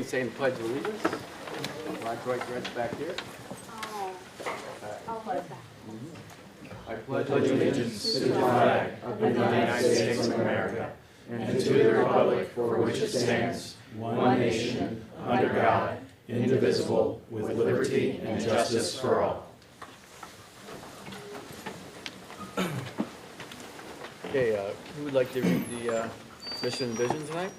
Saying the Pledge of Allegiance. My right dress back here. I pledge allegiance to the flag of the United States of America and to the republic for which it stands, one nation, under God, indivisible, with liberty and justice for all. Okay, who would like to read the mission and vision tonight?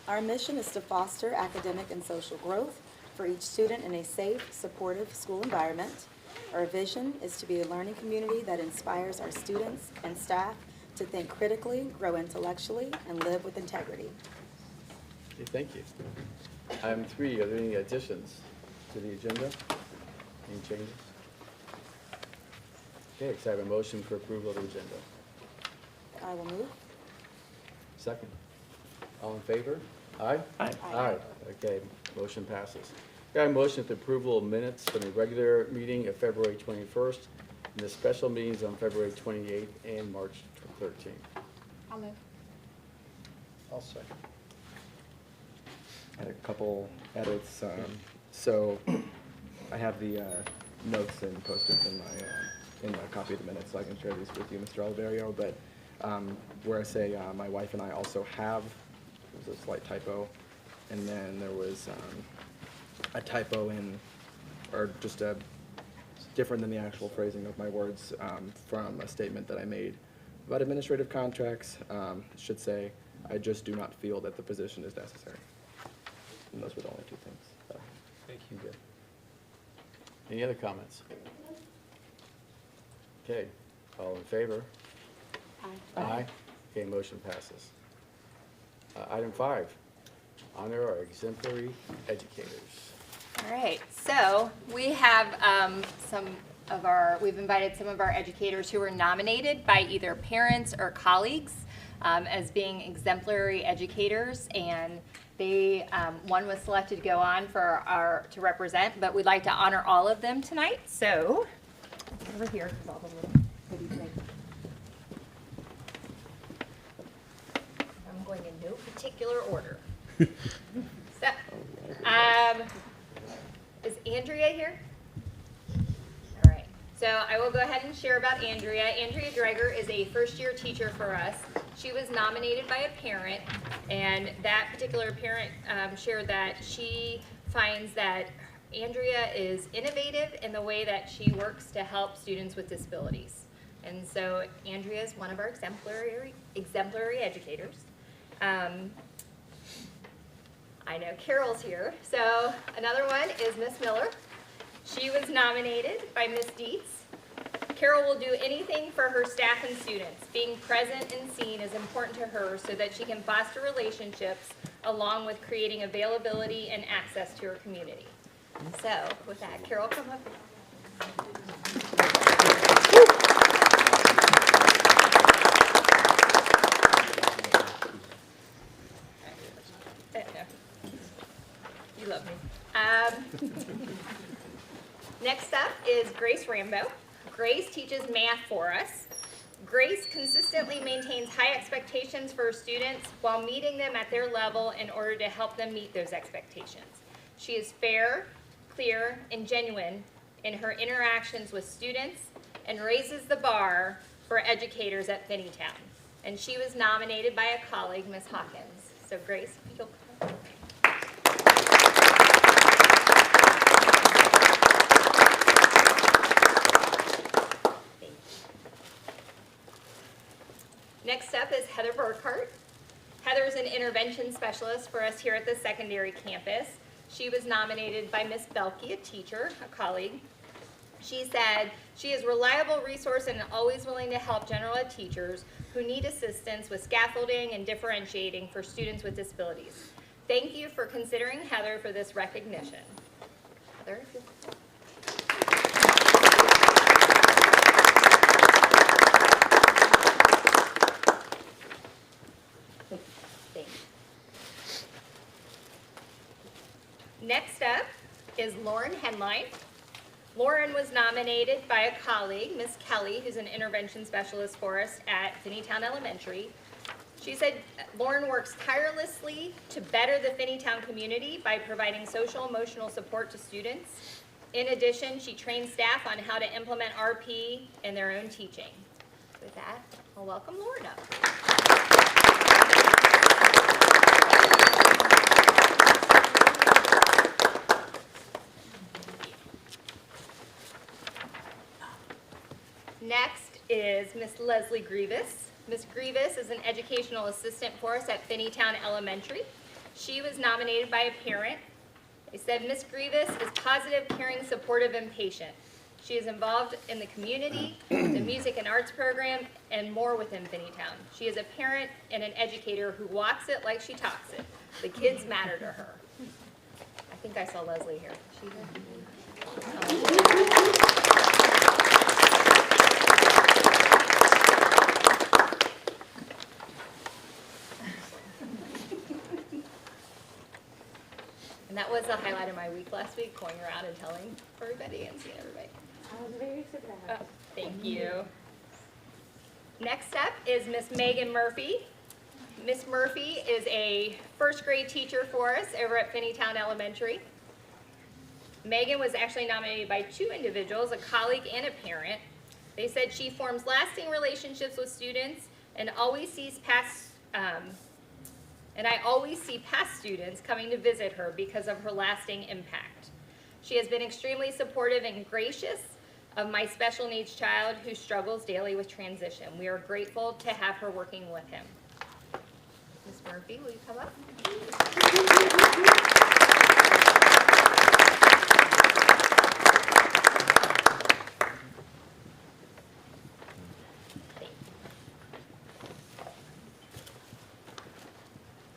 Our mission is to foster academic and social growth for each student in a safe, supportive school environment. Our vision is to be a learning community that inspires our students and staff to think critically, grow intellectually, and live with integrity. Okay, thank you. Item 3, are there any additions to the agenda? Any changes? Okay, so I have a motion for approval of the agenda. I will move. Second. All in favor? Aye? Aye. Aye. Okay, motion passes. I have a motion for approval of minutes from the regular meeting of February 21st and the special meetings on February 28th and March 13th. I'll move. I'll second. I had a couple edits. So I have the notes and post-its in my copy of the minutes, so I can share these with you, Mr. Oliverio. But where I say my wife and I also have, there was a slight typo, and then there was a typo in, or just a different than the actual phrasing of my words from a statement that I made about administrative contracts. It should say, I just do not feel that the position is necessary. And those were the only two things. So. Thank you. Good. Any other comments? Okay, all in favor? Aye. Aye. Okay, motion passes. Item 5, honor our exemplary educators. All right, so we have we've invited some of our educators who were nominated by either parents or colleagues as being exemplary educators, and they, one was selected to go on to represent, but we'd like to honor all of them tonight. So, over here, because all the little goodies things. I'm going in no particular order. So, is Andrea here? All right. So I will go ahead and share about Andrea. Andrea Dreger is a first-year teacher for us. She was nominated by a parent, and that particular parent shared that she finds that Andrea is innovative in the way that she works to help students with disabilities. And so Andrea is one of our exemplary educators. I know Carol's here. So another one is Miss Miller. She was nominated by Miss Dietz. Carol will do anything for her staff and students. Being present and seen is important to her so that she can foster relationships along with creating availability and access to her community. So with that, Carol, come up. You love me. Next up is Grace Rambo. Grace teaches math for us. Grace consistently maintains high expectations for her students while meeting them at their level in order to help them meet those expectations. She is fair, clear, and genuine in her interactions with students and raises the bar for educators at Finneytown. And she was nominated by a colleague, Ms. Hawkins. So Grace, if you'll come. Next up is Heather Burkhart. Heather is an intervention specialist for us here at the secondary campus. She was nominated by Miss Belke, a teacher, a colleague. She said she is a reliable resource and always willing to help general ed teachers who need assistance with scaffolding and differentiating for students with disabilities. Thank you for considering Heather for this recognition. Heather, if you'll... Next up is Lauren Henline. Lauren was nominated by a colleague, Miss Kelly, who's an intervention specialist for us at Finneytown Elementary. She said Lauren works tirelessly to better the Finneytown community by providing social emotional support to students. In addition, she trains staff on how to implement RP in their own teaching. With that, I'll welcome Lauren up. Next is Miss Leslie Grievous. Miss Grievous is an educational assistant for us at Finneytown Elementary. She was nominated by a parent. They said Miss Grievous is positive, caring, supportive, and patient. She is involved in the community, the music and arts program, and more within Finneytown. She is a parent and an educator who walks it like she talks it. The kids matter to her. I think I saw Leslie here. Is she here? And that was the highlight of my week last week, going around and telling everybody and seeing everybody. I was very surprised. Oh, thank you. Next up is Miss Megan Murphy. Miss Murphy is a first grade teacher for us over at Finneytown Elementary. Megan was actually nominated by 2 individuals, a colleague and a parent. They said she forms lasting relationships with students and always sees I always see past students coming to visit her because of her lasting impact. She has been extremely supportive and gracious of my special needs child who struggles daily with transition. We are grateful to have her working with him. Ms. Murphy, will you come up?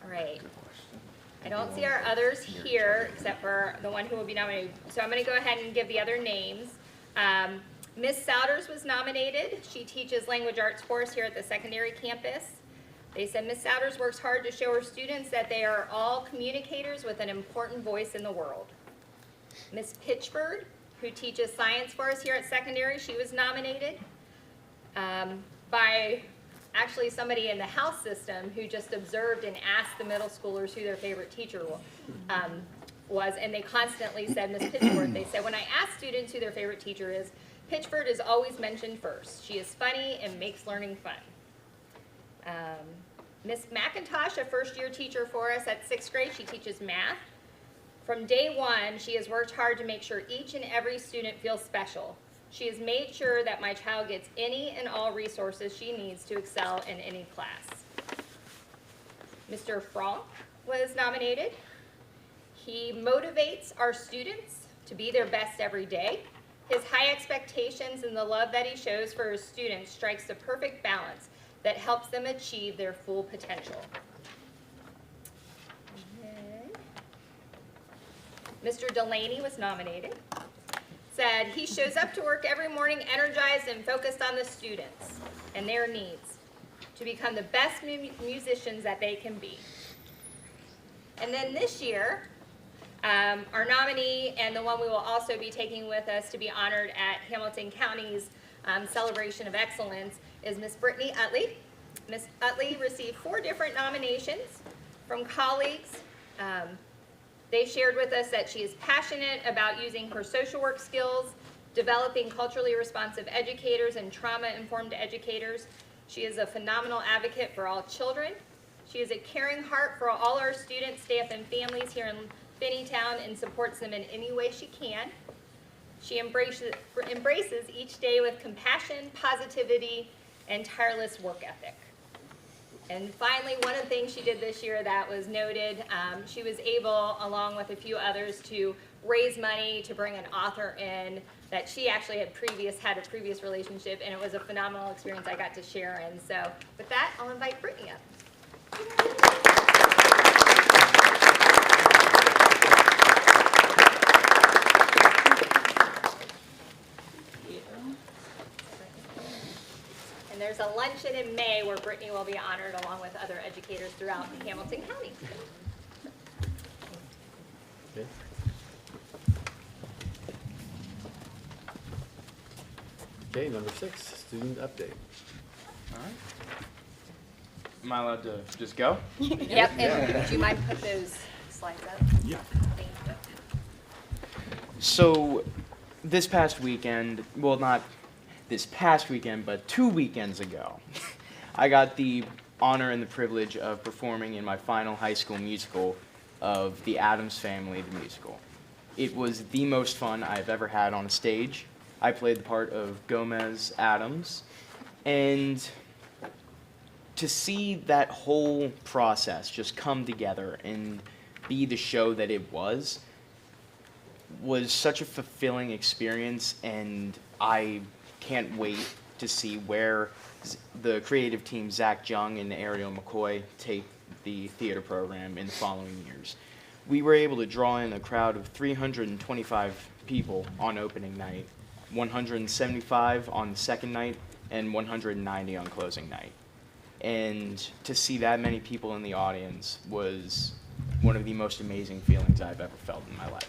All right. I don't see our others here except for the one who will be nominated. So I'm going to go ahead and give the other names. Miss Souders was nominated. She teaches language arts for us here at the secondary campus. They said Miss Souders works hard to show her students that they are all communicators with an important voice in the world. Miss Pitchford, who teaches science for us here at secondary, she was nominated by actually somebody in the house system who just observed and asked the middle schoolers who their favorite teacher was, and they constantly said Miss Pitchford. They said, when I ask students who their favorite teacher is, Pitchford is always mentioned first. She is funny and makes learning fun. Miss McIntosh, a first-year teacher for us at 6th grade, she teaches math. From day one, she has worked hard to make sure each and every student feels special. She has made sure that my child gets any and all resources she needs to excel in any class. Mr. Franck was nominated. He motivates our students to be their best every day. His high expectations and the love that he shows for his students strikes the perfect balance that helps them achieve their full potential. Mr. Delaney was nominated. Said he shows up to work every morning energized and focused on the students and their needs to become the best musicians that they can be. And then this year, our nominee and the one we will also be taking with us to be honored at Hamilton County's Celebration of Excellence is Miss Brittany Utley. Miss Utley received 4 different nominations from colleagues. They shared with us that she is passionate about using her social work skills, developing culturally responsive educators and trauma-informed educators. She is a phenomenal advocate for all children. She has a caring heart for all our students, staff, and families here in Finneytown and supports them in any way she can. She embraces each day with compassion, positivity, and tireless work ethic. And finally, one of the things she did this year that was noted, she was able, along with a few others, to raise money to bring an author in that she actually had a previous relationship, and it was a phenomenal experience I got to share in. So with that, I'll invite Brittany up. And there's a luncheon in May where Brittany will be honored along with other educators throughout Hamilton County. Okay. Okay, number 6, student update. All right. Am I allowed to just go? Yep, and would you mind put those slides up? Yeah. Thank you. So, this past weekend, well, not this past weekend, but 2 weekends ago, I got the honor and the privilege of performing in my final high school musical of The Addams Family, the musical. It was the most fun I've ever had on a stage. I played the part of Gomez Addams, and to see that whole process just come together and be the show that it was such a fulfilling experience, and I can't wait to see where the creative team, Zach Jung and Ariel McCoy, take the theater program in the following years. We were able to draw in a crowd of 325 people on opening night, 175 on the second night, and 190 on closing night. And to see that many people in the audience was one of the most amazing feelings I've ever felt in my life.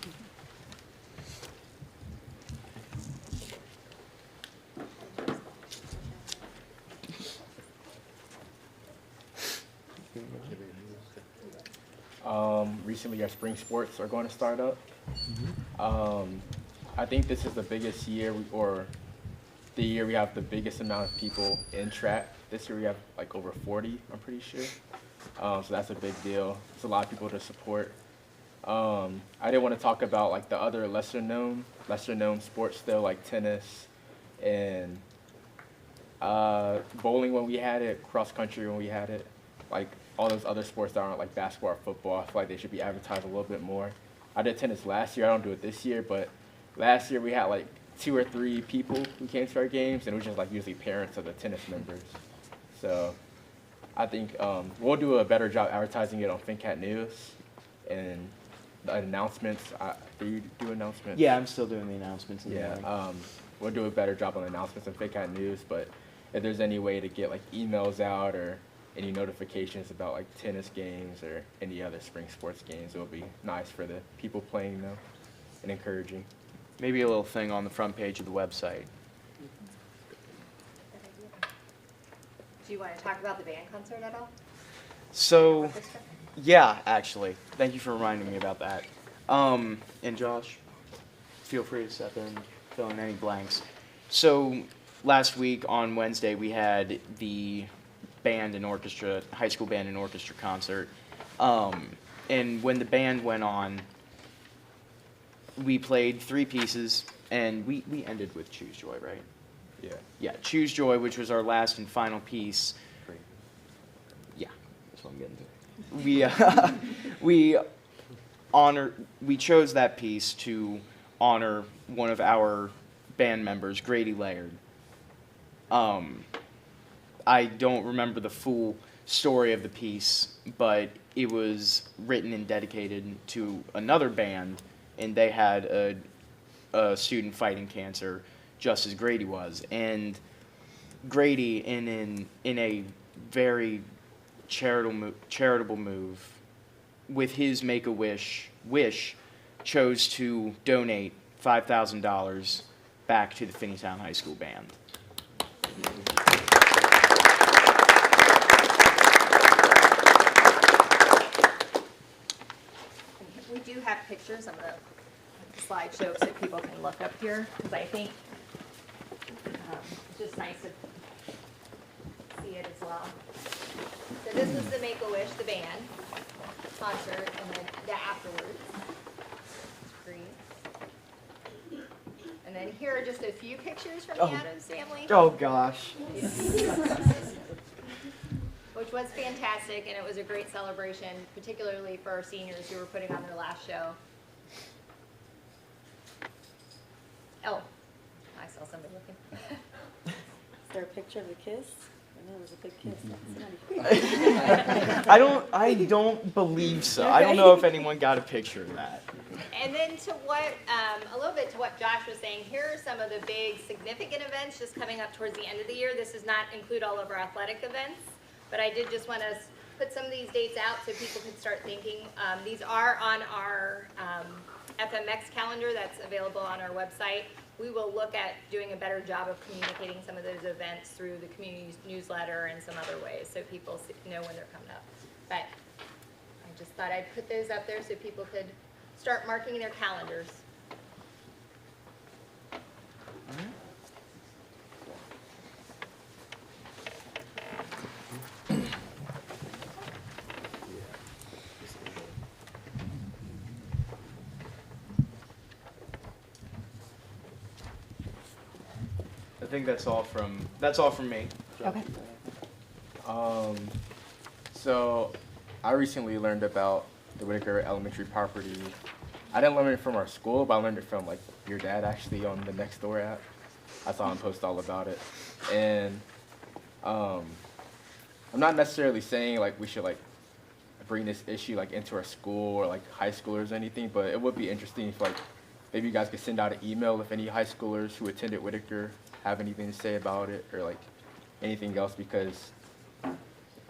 Recently, our spring sports are going to start up. I think this is the biggest year, the year we have the biggest amount of people in track. This year we have like over 40, I'm pretty sure. So that's a big deal. It's a lot of people to support. I didn't want to talk about like the other lesser known sports though, like tennis and bowling when we had it, cross country when we had it, like all those other sports that aren't like basketball or football. I feel like they should be advertised a little bit more. I did tennis last year. I don't do it this year, but last year we had like 2 or 3 people who came to our games, and it was just like usually parents of the tennis members. So I think we'll do a better job advertising it on FinCat News and the announcements. Do you do announcements? Yeah, I'm still doing the announcements in the morning. We'll do a better job on announcements on FinCat News, but if there's any way to get like emails out or any notifications about like tennis games or any other spring sports games, it would be nice for the people playing though and encouraging. Maybe a little thing on the front page of the website. Do you want to talk about the band concert at all? So, yeah, actually. Thank you for reminding me about that. And Josh, feel free to step in, fill in any blanks. So, last week on Wednesday, we had the band and orchestra, high school band and orchestra concert. And when the band went on, we played 3 pieces, and we ended with Choose Joy, right? Yeah. Yeah, Choose Joy, which was our last and final piece. Yeah, that's what I'm getting to. We chose that piece to honor one of our band members, Grady Laird. I don't remember the full story of the piece, but it was written and dedicated to another band, and they had a student fighting cancer just as Grady was. And Grady, in a very charitable move, with his Make-A-Wish chose to donate $5,000 back to the Finneytown High School Band. We do have pictures. I'm going to slideshow so people can look up here, because I think it's just nice to see it as well. So this was the Make-A-Wish, the band concert, and then the afterwards. It's great. And then here are just a few pictures from the Addams family. Oh, gosh. Which was fantastic, and it was a great celebration, particularly for our seniors who were putting on their last show. Oh, I saw somebody looking. Is there a picture of the kiss? I know it was a big kiss. I don't believe so. I don't know if anyone got a picture of that. And then to what, a little bit to what Josh was saying, here are some of the big significant events just coming up towards the end of the year. This does not include all of our athletic events, but I did just want to put some of these dates out so people can start thinking. These are on our FMX calendar that's available on our website. We will look at doing a better job of communicating some of those events through the community newsletter and some other ways so people know when they're coming up. But I just thought I'd put those up there so people could start marking their calendars. I think that's all from me. Okay. So I recently learned about the Whitaker Elementary property. I didn't learn it from our school, but I learned it from like your dad actually on the Nextdoor app. I saw him post all about it. And I'm not necessarily saying like we should like bring this issue like into our school or like high schoolers or anything, but it would be interesting if like maybe you guys could send out an email if any high schoolers who attended Whitaker have anything to say about it or like anything else, because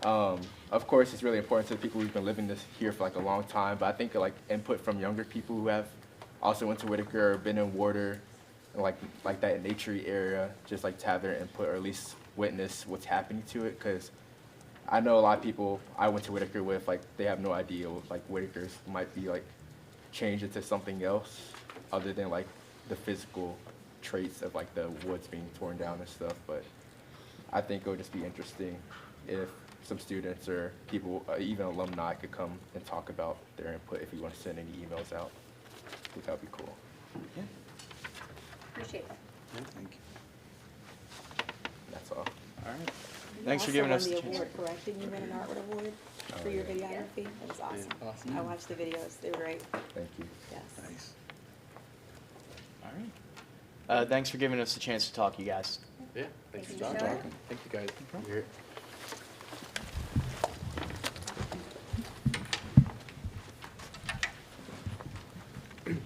of course it's really important to the people who've been living this here for like a long time, but I think like input from younger people who have also went to Whitaker or been in water and like that naturey area, just like to have their input or at least witness what's happening to it, because I know a lot of people I went to Whitaker with, like they have no idea what like Whitakers might be like changed into something else other than like the physical traits of like the woods being torn down and stuff. But I think it would just be interesting if some students or people, even alumni, could come and talk about their input if you want to send any emails out. I think that would be cool. Yeah. Appreciate it. Yeah, thank you. That's all. All right. Thanks for giving us the the chance. award, correct? Didn't you win an Artwood Award for your videography? That was awesome. Yeah. Awesome. I watched the videos. They were great. Thank you. Yes. Nice. All right. Thanks for giving us the chance to talk, you guys. Yeah, thanks for Thank you, talking. Sean. Thank you, guys. You're-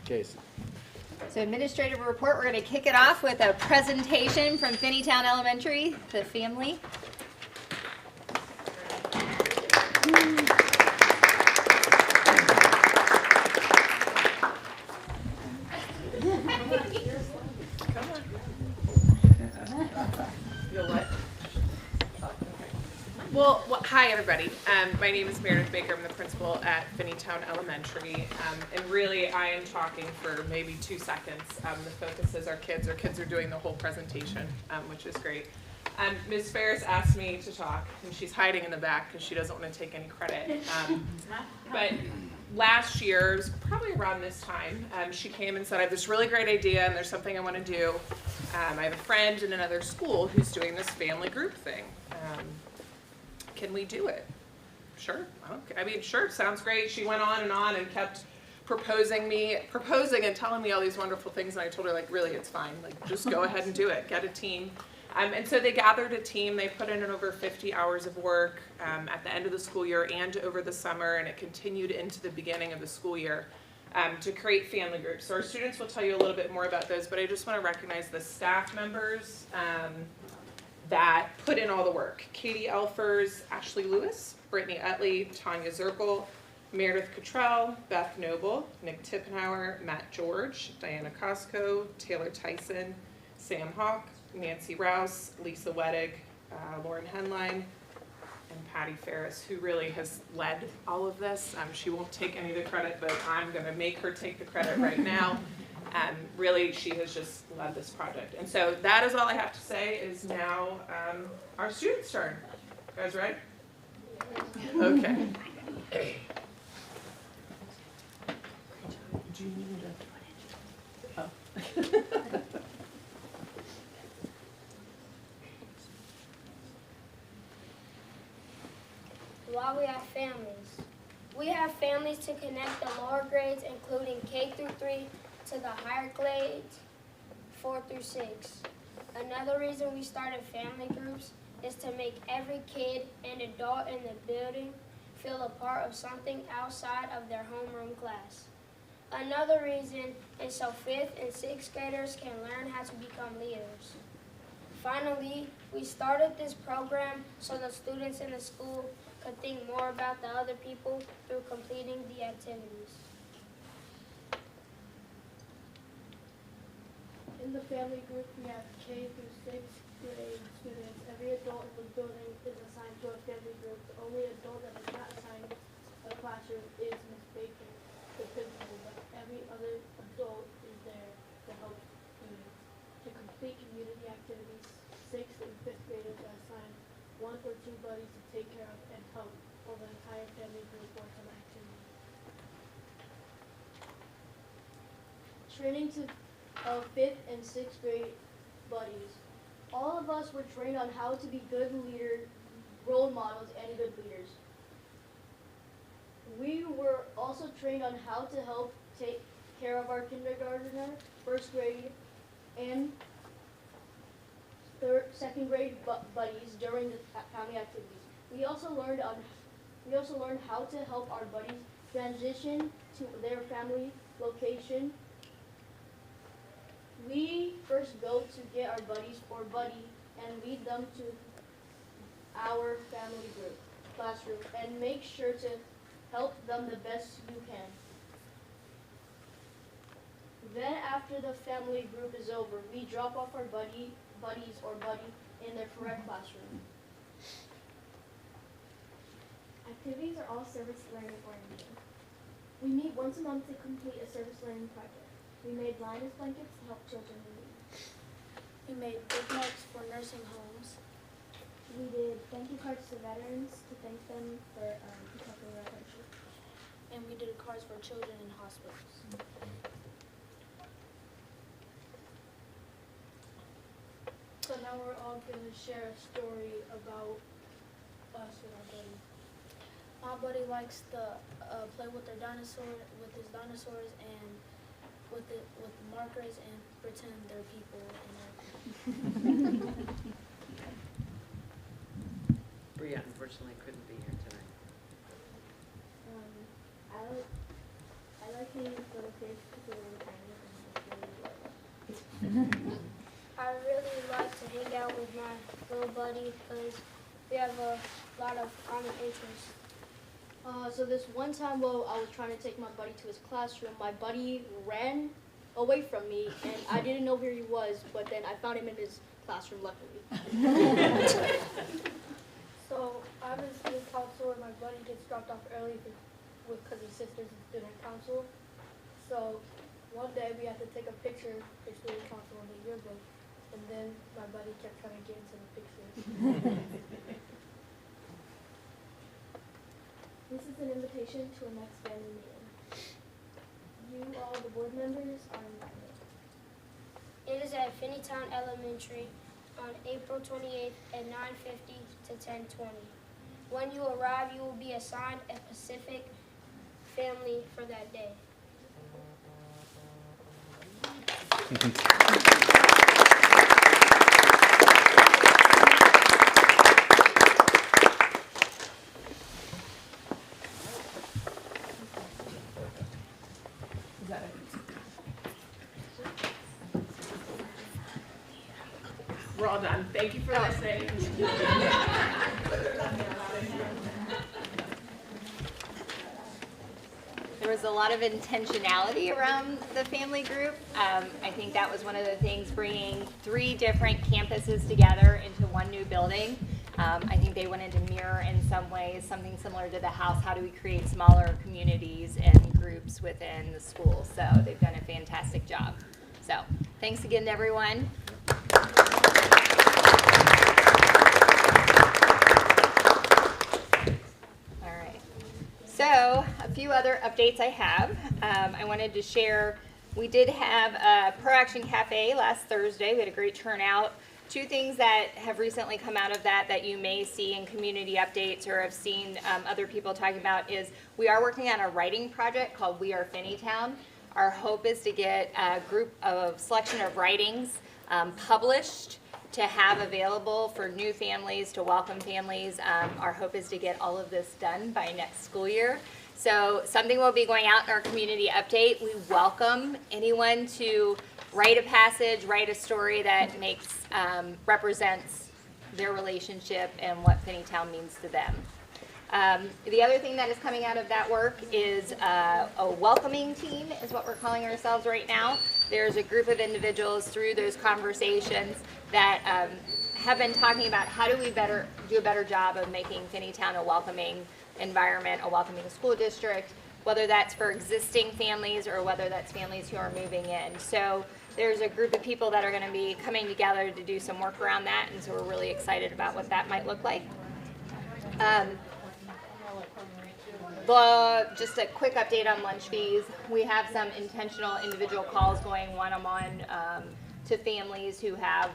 Okay, so So administrative report, we're going to kick it off with a presentation from Finneytown Elementary, the family. Well, hi, everybody. My name is Meredith Baker. I'm the principal at Finneytown Elementary. And really, I am talking for maybe 2 seconds. The focus is our kids. Our kids are doing the whole presentation, which is great. Ms. Ferris asked me to talk, and she's hiding in the back because she doesn't want to take any credit. But last year, it was probably around this time, she came and said, I have this really great idea, and there's something I want to do. I have a friend in another school who's doing this family group thing. Can we do it? Sure. Okay. I mean, sure, sounds great. She went on and kept proposing and telling me all these wonderful things, and I told her, like, really, it's fine. Like, just go ahead and do it. Get a team. And so they gathered a team. They put in over 50 hours of work at the end of the school year and over the summer, and it continued into the beginning of the school year to create family groups. So our students will tell you a little bit more about those, but I just want to recognize the staff members that put in all the work. Katie Elfers, Ashley Lewis, Brittany Utley, Tanya Zirkle, Meredith Cottrell, Beth Noble, Nick Tippenhauer, Matt George, Diana Costco, Taylor Tyson, Sam Hawk, Nancy Rouse, Lisa Wettig, Lauren Henline, and Patty Ferris, who really has led all of this. She won't take any of the credit, but I'm going to make her take the credit right now. Really, she has just led this project. And so that is all I have to say is now our students' turn. You guys ready? Okay. Do you need a... Oh. Why we have families. We have families to connect the lower grades, including K through 3, to the higher grades, 4 through 6. Another reason we started family groups is to make every kid and adult in the building feel a part of something outside of their homeroom class. Another reason is so 5th and 6th graders can learn how to become leaders. Finally, we started this program so the students in the school could think more about the other people through completing the activities. the family group, we have K through 6th grade students. Every adult in the building is assigned to a family group. The only adult that is not assigned a classroom is Ms. Baker, the principal, but every other adult is there to help students. To complete community activities, 6th and 5th graders are assigned 1 or 2 buddies to take care of and help while the entire family group works on the activity. Training to 5th and 6th grade buddies. All of us were trained on how to be good role models and good leaders. We were also trained on how to help take care of our kindergartner, 1st grade, and 2nd grade buddies during the family activities. We also learned how to help our buddies transition to their family location. We first go to get our buddies or buddy and lead them to our family group classroom and make sure to help them the best you can. Then after the family group is over, we drop off our buddies or buddy in their correct classroom. Activities are all service learning oriented. We meet once a month to complete a service learning project. We made blindness blankets to help children in need. We made bookmarks for nursing homes. We did thank you cards to veterans to thank them for protecting our country. And we did cards for children in hospitals. So now we're all going to share a story about us and our buddy. My buddy likes to play with his dinosaurs and with markers and pretend they're people and everything. Bria unfortunately couldn't be here tonight. I like hanging with little kids because they're really tiny. I really like to hang out with my little buddy because we have a lot of common interests. So this one time while I was trying to take my buddy to his classroom, my buddy ran away from me and I didn't know where he was, but then I found him in his classroom luckily. So I'm in student council and my buddy gets dropped off early because his sister's in student council. So one day we had to take a picture for student council in the yearbook, and then my buddy kept trying to get into the picture. This is an invitation to a next family meeting. You, all the board members, are invited. It is at Finneytown Elementary on April 28th at 9:50 to 10:20. When you arrive, you will be assigned a specific family for that day. We're all done. Thank you for listening. There was a lot of intentionality around the family group. I think that was one of the things, bringing 3 different campuses together into one new building. I think they wanted to mirror in some ways something similar to the house. How do we create smaller communities and groups within the school? So they've done a fantastic job. So thanks again to everyone. So a few other updates I have. I wanted to share, we did have a Pro Action Cafe last Thursday. We had a great turnout. 2 things that have recently come out of that you may see in community updates or have seen other people talking about is we are working on a writing project called We Are Finneytown. Our hope is to get a selection of writings published to have available for new families, to welcome families. Our hope is to get all of this done by next school year. So something will be going out in our community update. We welcome anyone to write a passage, write a story that represents their relationship and what Finneytown means to them. The other thing that is coming out of that work is a welcoming team, is what we're calling ourselves right now. There's a group of individuals through those conversations that have been talking about how do we do a better job of making Finneytown a welcoming environment, a welcoming school district, whether that's for existing families or whether that's families who are moving in. So there's a group of people that are going to be coming together to do some work around that, and so we're really excited about what that might look like. Just a quick update on lunch fees. We have some intentional individual calls going one-on-one to families who have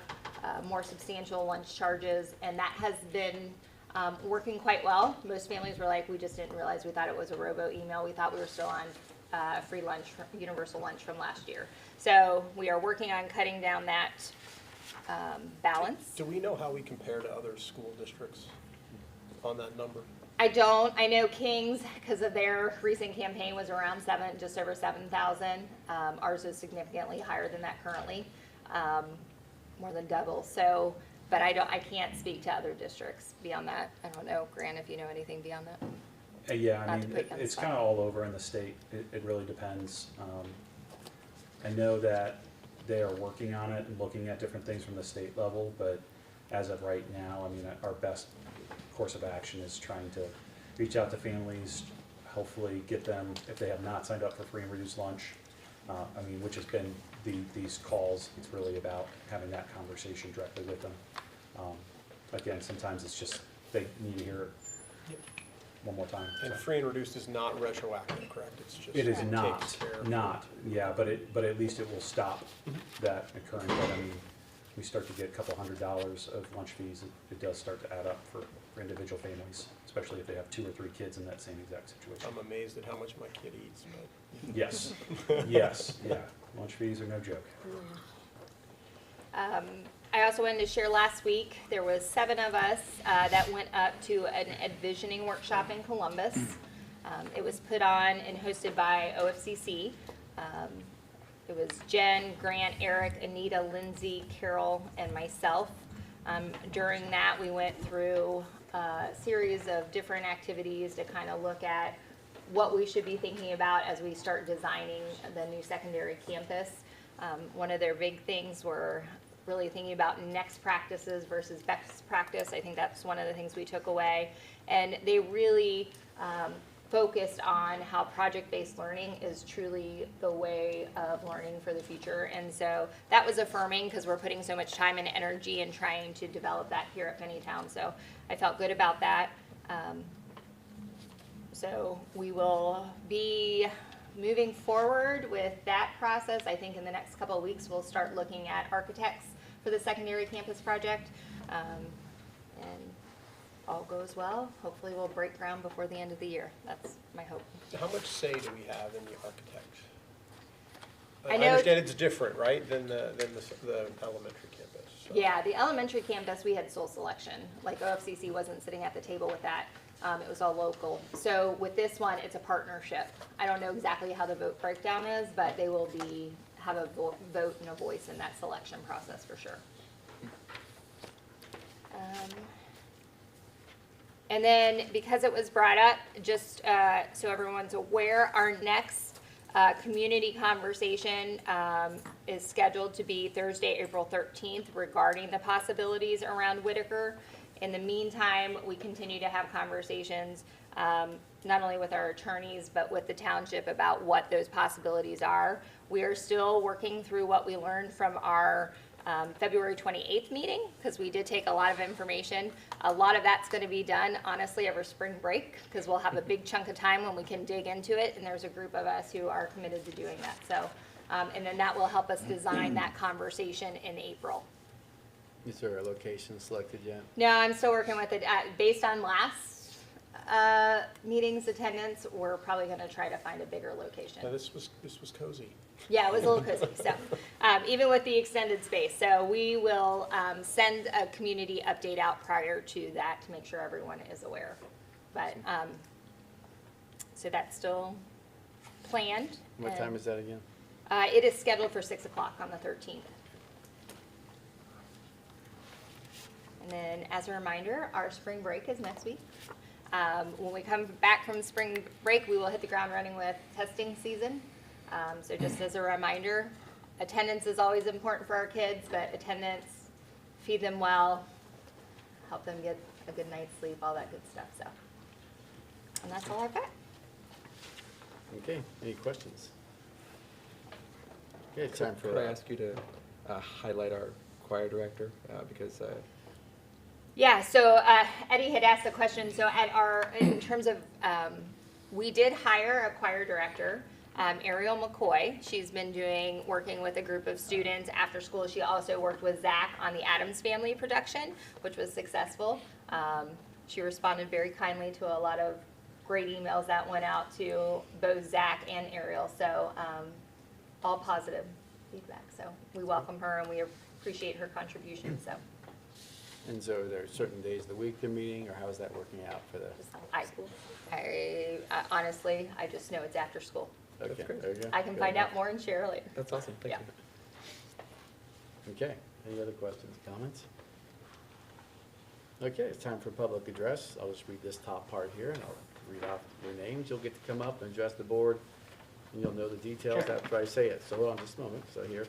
more substantial lunch charges, and that has been working quite well. Most families were like, we just didn't realize, we thought it was a robo email. We thought we were still on free lunch, universal lunch from last year. So we are working on cutting down that balance. Do we know how we compare to other school districts on that number? I don't. I know King's, because of their recent campaign, was around just over 7,000. Ours is significantly higher than that currently, more than double. So, but I can't speak to other districts beyond that. I don't know, Grant, if you know anything beyond that. Yeah, I Not to mean, put you on the it's spot. kind of all over in the state. It really depends. I know that they are working on it and looking at different things from the state level, but as of right now, I mean, our best course of action is trying to reach out to families, hopefully get them, if they have not signed up for free and reduced lunch, I mean, which has been these calls. It's really about having that conversation directly with them. Again, sometimes it's just they need to hear it one more time. And So. free and reduced is not retroactive, correct? It's just. It is takes not, care of- yeah, but at least it will stop that occurring. But I mean, we start to get a couple $100s of lunch fees, it does start to add up for individual families, especially if they have 2 or 3 kids in that same exact situation. I'm amazed at how much my kid eats, but. Yes, yes, yeah, lunch fees are no joke. I also wanted to share last week, there was 7 of us that went up to an Envisioning Workshop in Columbus. It was put on and hosted by OFCC. It was Jen, Grant, Eric, Anita, Lindsay, Carol, and myself. During that, we went through a series of different activities to kind of look at what we should be thinking about as we start designing the new secondary campus. One of their big things were really thinking about next practices versus best practice. I think that's one of the things we took away. And they really focused on how project-based learning is truly the way of learning for the future. And so that was affirming because we're putting so much time and energy in trying to develop that here at Finneytown. So I felt good about that. So we will be moving forward with that process. I think in the next couple of weeks, we'll start looking at architects for the secondary campus project. And all goes well, hopefully we'll break ground before the end of the year. That's my hope. How much say do we have in the architect? I I know- understand it's different, right, than the elementary campus. So. Yeah, the elementary campus, we had sole selection. Like OFCC wasn't sitting at the table with that. It was all local. So with this one, it's a partnership. I don't know exactly how the vote breakdown is, but they will have a vote and a voice in that selection process for sure. And then because it was brought up, just so everyone's aware, our next community conversation is scheduled to be Thursday, April 13th regarding the possibilities around Whitaker. In the meantime, we continue to have conversations not only with our attorneys, but with the township about what those possibilities are. We are still working through what we learned from our February 28th meeting, because we did take a lot of information. A lot of that's going to be done, honestly, over spring break, because we'll have a big chunk of time when we can dig into it, and there's a group of us who are committed to doing that. So, and then that will help us design that conversation in April. Is there a location selected yet? No, I'm still working with it. Based on last meeting's attendance, we're probably going to try to find a bigger location. Now, this was cozy. Yeah, it was a little cozy, so, even with the extended space. So we will send a community update out prior to that to make sure everyone is aware. But, so that's still planned. What time is that again? It is scheduled for 6 o'clock on the 13th. And then, as a reminder, our spring break is next week. When we come back from spring break, we will hit the ground running with testing season. So just as a reminder, attendance is always important for our kids, but attendance, feed them well, help them get a good night's sleep, all that good stuff. So, and that's all I've got. Okay, any questions? Okay, it's time for. Could I ask you to highlight our choir director, because Yeah, so Eddie had asked a question. So at in terms of, we did hire a choir director, Ariel McCoy. She's been working with a group of students after school. She also worked with Zach on the Addams Family production, which was successful. She responded very kindly to a lot of great emails that went out to both Zach and Ariel. So all positive feedback. So we welcome her and we appreciate her contribution. So. And so there are certain days of the week they're meeting, or how is that working out for the school? I honestly, I just know it's after school. Okay, great. there you go. I can Good find enough. out more and share later. that's awesome. Thank Yeah. you. Okay, any other questions, comments? Okay, it's time for public address. I'll just read this top part here, and I'll read off your names. You'll get to come up and address the board, and you'll know the details after I say it. So hold on just a moment. So here.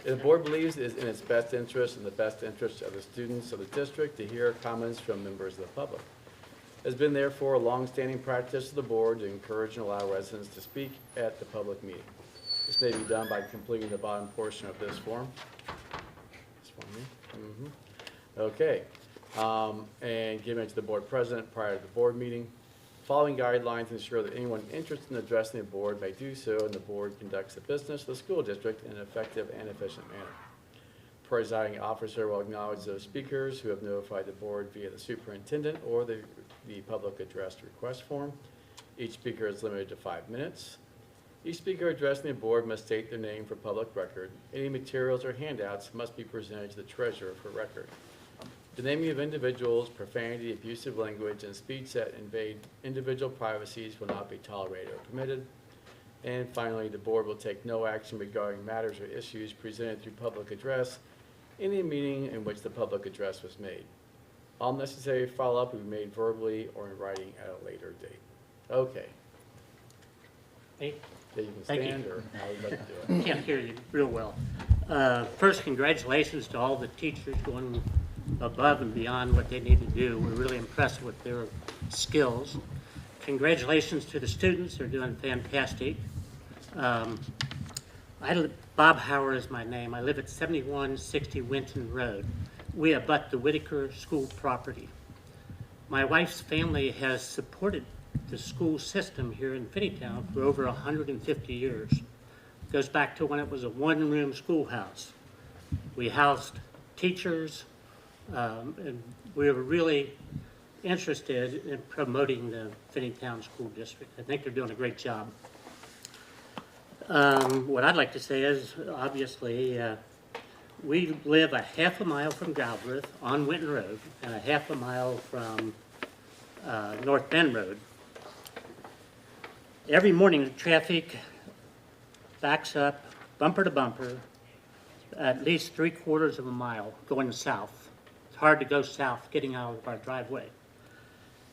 The board believes it is in its best interest and the best interest of the students of the district to hear comments from members of the public. It has been therefore a long-standing practice of the board to encourage and allow residents to speak at the public meeting. This may be done by completing the bottom portion of this form. This one here. Okay. And giving it to the board president prior to the board meeting. Following guidelines ensure that anyone interested in addressing the board may do so, and the board conducts the business of the school district in an effective and efficient manner. Presiding officer will acknowledge those speakers who have notified the board via the superintendent or the public address request form. Each speaker is limited to 5 minutes. Each speaker addressing the board must state their name for public record. Any materials or handouts must be presented to the treasurer for record. The naming of individuals, profanity, abusive language, and speech that invade individual privacies will not be tolerated or permitted. And finally, the board will take no action regarding matters or issues presented through public address in a meeting in which the public address was made. All necessary follow-up will be made verbally or in writing at a later date. Okay. Hey, Yeah, you can Thank you. stand, or how would you like to do it? can't hear you real well. First, congratulations to all the teachers going above and beyond what they need to do. We're really impressed with their skills. Congratulations to the students. They're doing fantastic. Bob Hauer is my name. I live at 7160 Winton Road. We abut the Whitaker School property. My wife's family has supported the school system here in Finneytown for over 150 years. It goes back to when it was a one-room schoolhouse. We housed teachers, and we were really interested in promoting the Finneytown School District. I think they're doing a great job. What I'd like to say is, obviously, we live a half a mile from Galbraith on Winton Road and a half a mile from North Bend Road. Every morning, the traffic backs up bumper to bumper at least 3/4 of a mile going south. It's hard to go south getting out of our driveway.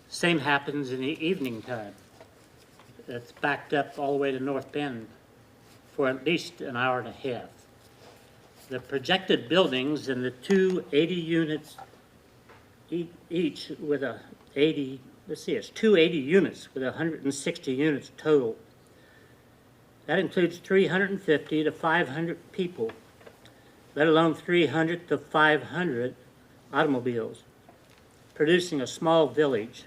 Same happens in the evening time. It's backed up all the way to North Bend for at least an hour and a half. The projected buildings and the two 80 units each with a 80, let's see, it's 280 units with 160 units total. That includes 350 to 500 people, let alone 300 to 500 automobiles, producing a small village.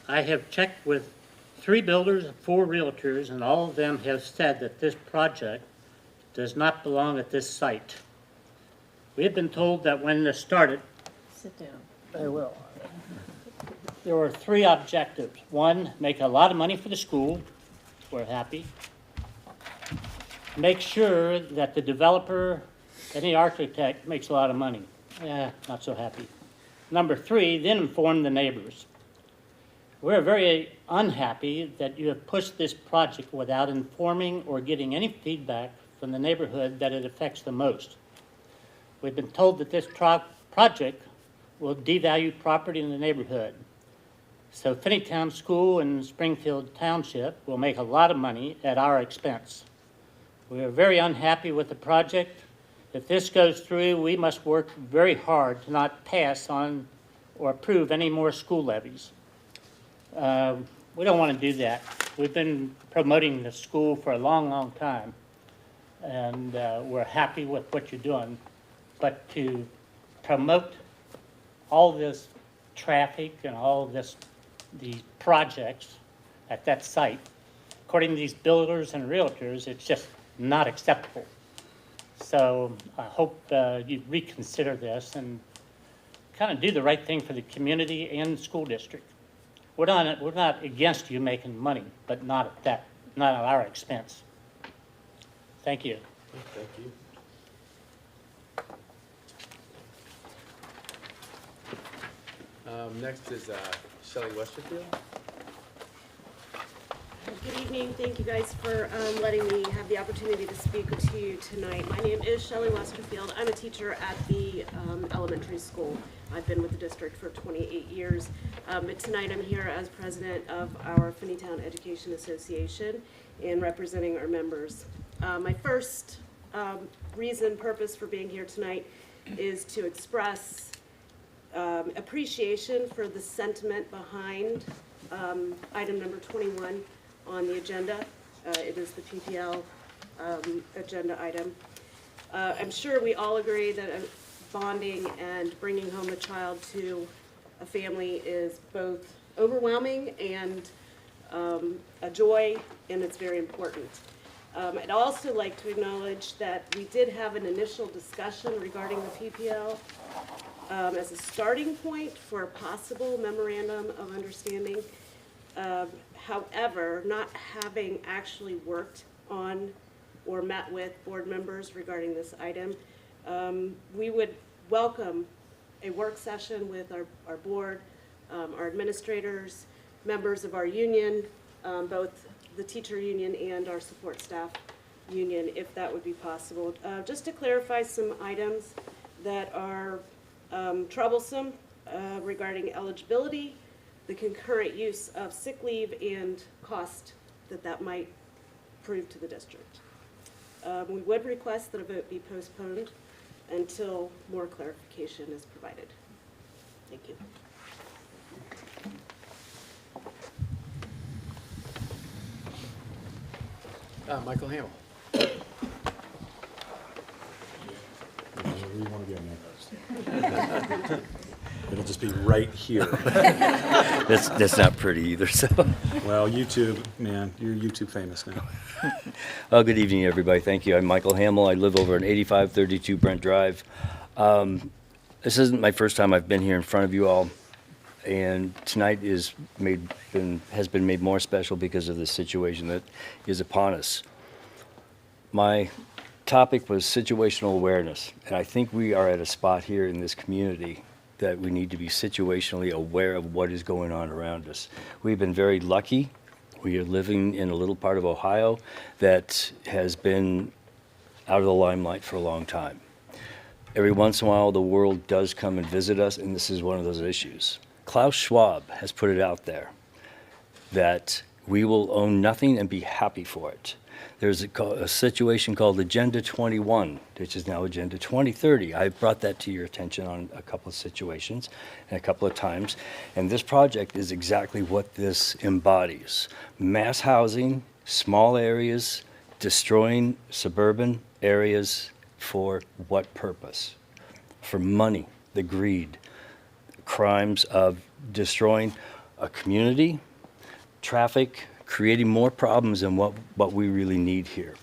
I have checked with 3 builders and 4 realtors, and all of them have said that this project does not belong at this site. We have been told that when this started, Sit down. I will. There were 3 objectives. 1, make a lot of money for the school. We're happy. Make sure that the developer and the architect makes a lot of money. Not so happy. Number 3, then inform the neighbors. We're very unhappy that you have pushed this project without informing or getting any feedback from the neighborhood that it affects the most. We've been told that this project will devalue property in the neighborhood. So Finneytown School and Springfield Township will make a lot of money at our expense. We are very unhappy with the project. If this goes through, we must work very hard to not pass on or approve any more school levies. We don't want to do that. We've been promoting the school for a long, long time, and we're happy with what you're doing. But to promote all this traffic and all these projects at that site, according to these builders and realtors, it's just not acceptable. So I hope you reconsider this and kind of do the right thing for the community and the school district. We're not against you making money, but not at our expense. Thank you. Thank you. Next is Shelly Westerfield. Good evening. Thank you guys for letting me have the opportunity to speak to you tonight. My name is Shelly Westerfield. I'm a teacher at the elementary school. I've been with the district for 28 years. But tonight I'm here as president of our Finneytown Education Association and representing our members. My first purpose for being here tonight is to express appreciation for the sentiment behind item number 21 on the agenda. It is the PPL agenda item. I'm sure we all agree that bonding and bringing home a child to a family is both overwhelming and a joy, and it's very important. I'd also like to acknowledge that we did have an initial discussion regarding the PPL as a starting point for a possible memorandum of understanding. However, not having actually worked on or met with board members regarding this item, we would welcome a work session with our board, our administrators, members of our union, both the teacher union and our support staff union, if that would be possible. Just to clarify some items that are troublesome regarding eligibility, the concurrent use of sick leave, and cost that might prove to the district. We would request that a vote be postponed until more clarification is provided. Thank you. Michael Hamill. Where you want to go next? It'll just be right here. That's not pretty either, so. Well, YouTube, man, you're YouTube famous now. Oh, good evening, everybody. Thank you. I'm Michael Hamill. I live over on 8532 Brent Drive. This isn't my first time I've been here in front of you all, and tonight has been made more special because of the situation that is upon us. My topic was situational awareness, and I think we are at a spot here in this community that we need to be situationally aware of what is going on around us. We've been very lucky. We are living in a little part of Ohio that has been out of the limelight for a long time. Every once in a while, the world does come and visit us, and this is one of those issues. Klaus Schwab has put it out there that we will own nothing and be happy for it. There's a situation called Agenda 21, which is now Agenda 2030. I've brought that to your attention on a couple of situations and a couple of times. And this project is exactly what this embodies. Mass housing, small areas, destroying suburban areas for what purpose? For money, the greed, crimes of destroying a community, traffic, creating more problems than what we really need here.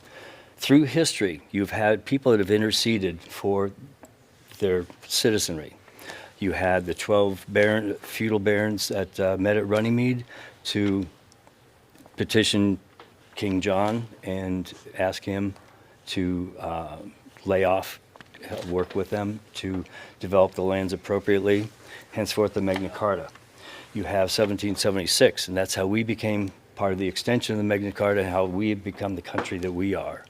Through history, you've had people that have interceded for their citizenry. You had the 12 feudal barons that met at Runnymede to petition King John and ask him to lay off, work with them to develop the lands appropriately, henceforth the Magna Carta. You have 1776, and that's how we became part of the extension of the Magna Carta, how we have become the country that we are.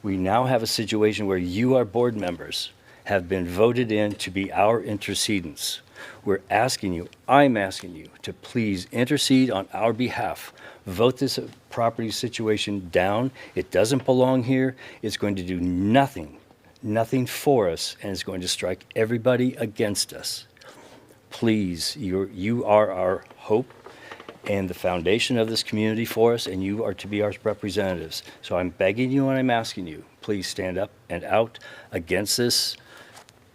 We now have a situation where you are board members, have been voted in to be our intercedents. We're asking you, I'm asking you to please intercede on our behalf. Vote this property situation down. It doesn't belong here. It's going to do nothing for us, and it's going to strike everybody against us. Please, you are our hope and the foundation of this community for us, and you are to be our representatives. So I'm begging you and I'm asking you, please stand up and out against this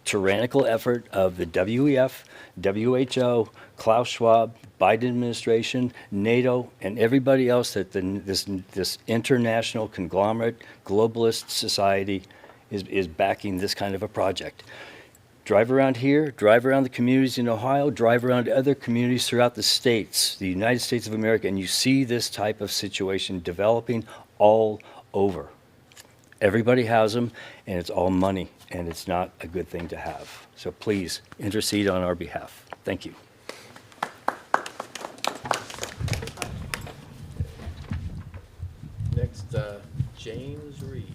tyrannical effort of the WEF, WHO, Klaus Schwab, Biden administration, NATO, and everybody else that this international conglomerate globalist society is backing this kind of a project. Drive around here, drive around the communities in Ohio, drive around other communities throughout the states, the United States of America, and you see this type of situation developing all over. Everybody has them, and it's all money, and it's not a good thing to have. So please, intercede on our behalf. Thank you. Next, James Reever.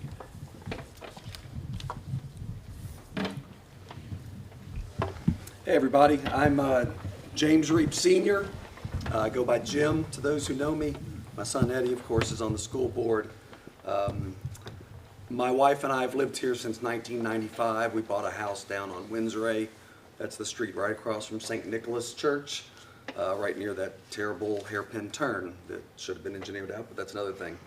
Hey, everybody. I'm James Reep Sr. I go by Jim to those who know me. My son Eddie, of course, is on the school board. My wife and I have lived here since 1995. We bought a house down on Windsor. That's the street right across from St. Nicholas Church, right near that terrible hairpin turn that should have been engineered out, but that's another thing.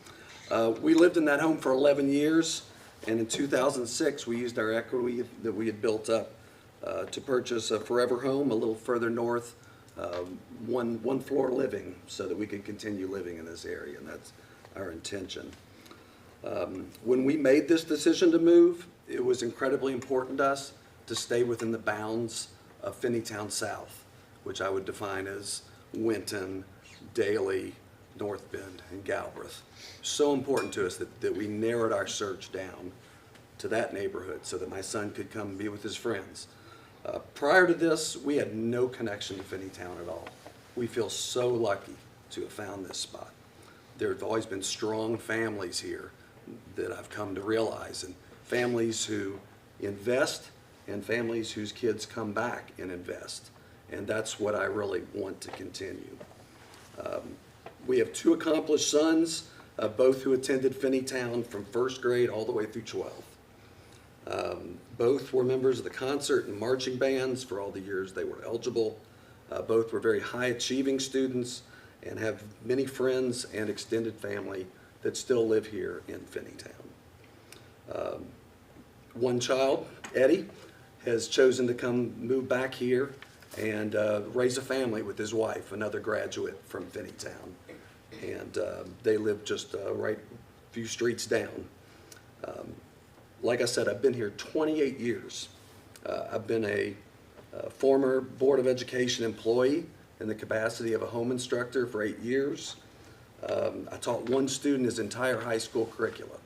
We lived in that home for 11 years, and in 2006, we used our equity that we had built up to purchase a forever home a little further north, one floor living, so that we could continue living in this area, and that's our intention. When we made this decision to move, it was incredibly important to us to stay within the bounds of Finneytown South, which I would define as Winton, Daly, North Bend, and Galbraith. So important to us that we narrowed our search down to that neighborhood so that my son could come and be with his friends. Prior to this, we had no connection to Finneytown at all. We feel so lucky to have found this spot. There have always been strong families here that I've come to realize, and families who invest and families whose kids come back and invest. And that's what I really want to continue. We have two accomplished sons, both who attended Finneytown from first grade all the way through 12th. Both were members of the concert and marching bands for all the years they were eligible. Both were very high achieving students and have many friends and extended family that still live here in Finneytown. One child, Eddie, has chosen to move back here and raise a family with his wife, another graduate from Finneytown. And they live just right a few streets down. Like I said, I've been here 28 years. I've been a former Board of Education employee in the capacity of a home instructor for 8 years. I taught one student his entire high school curriculum.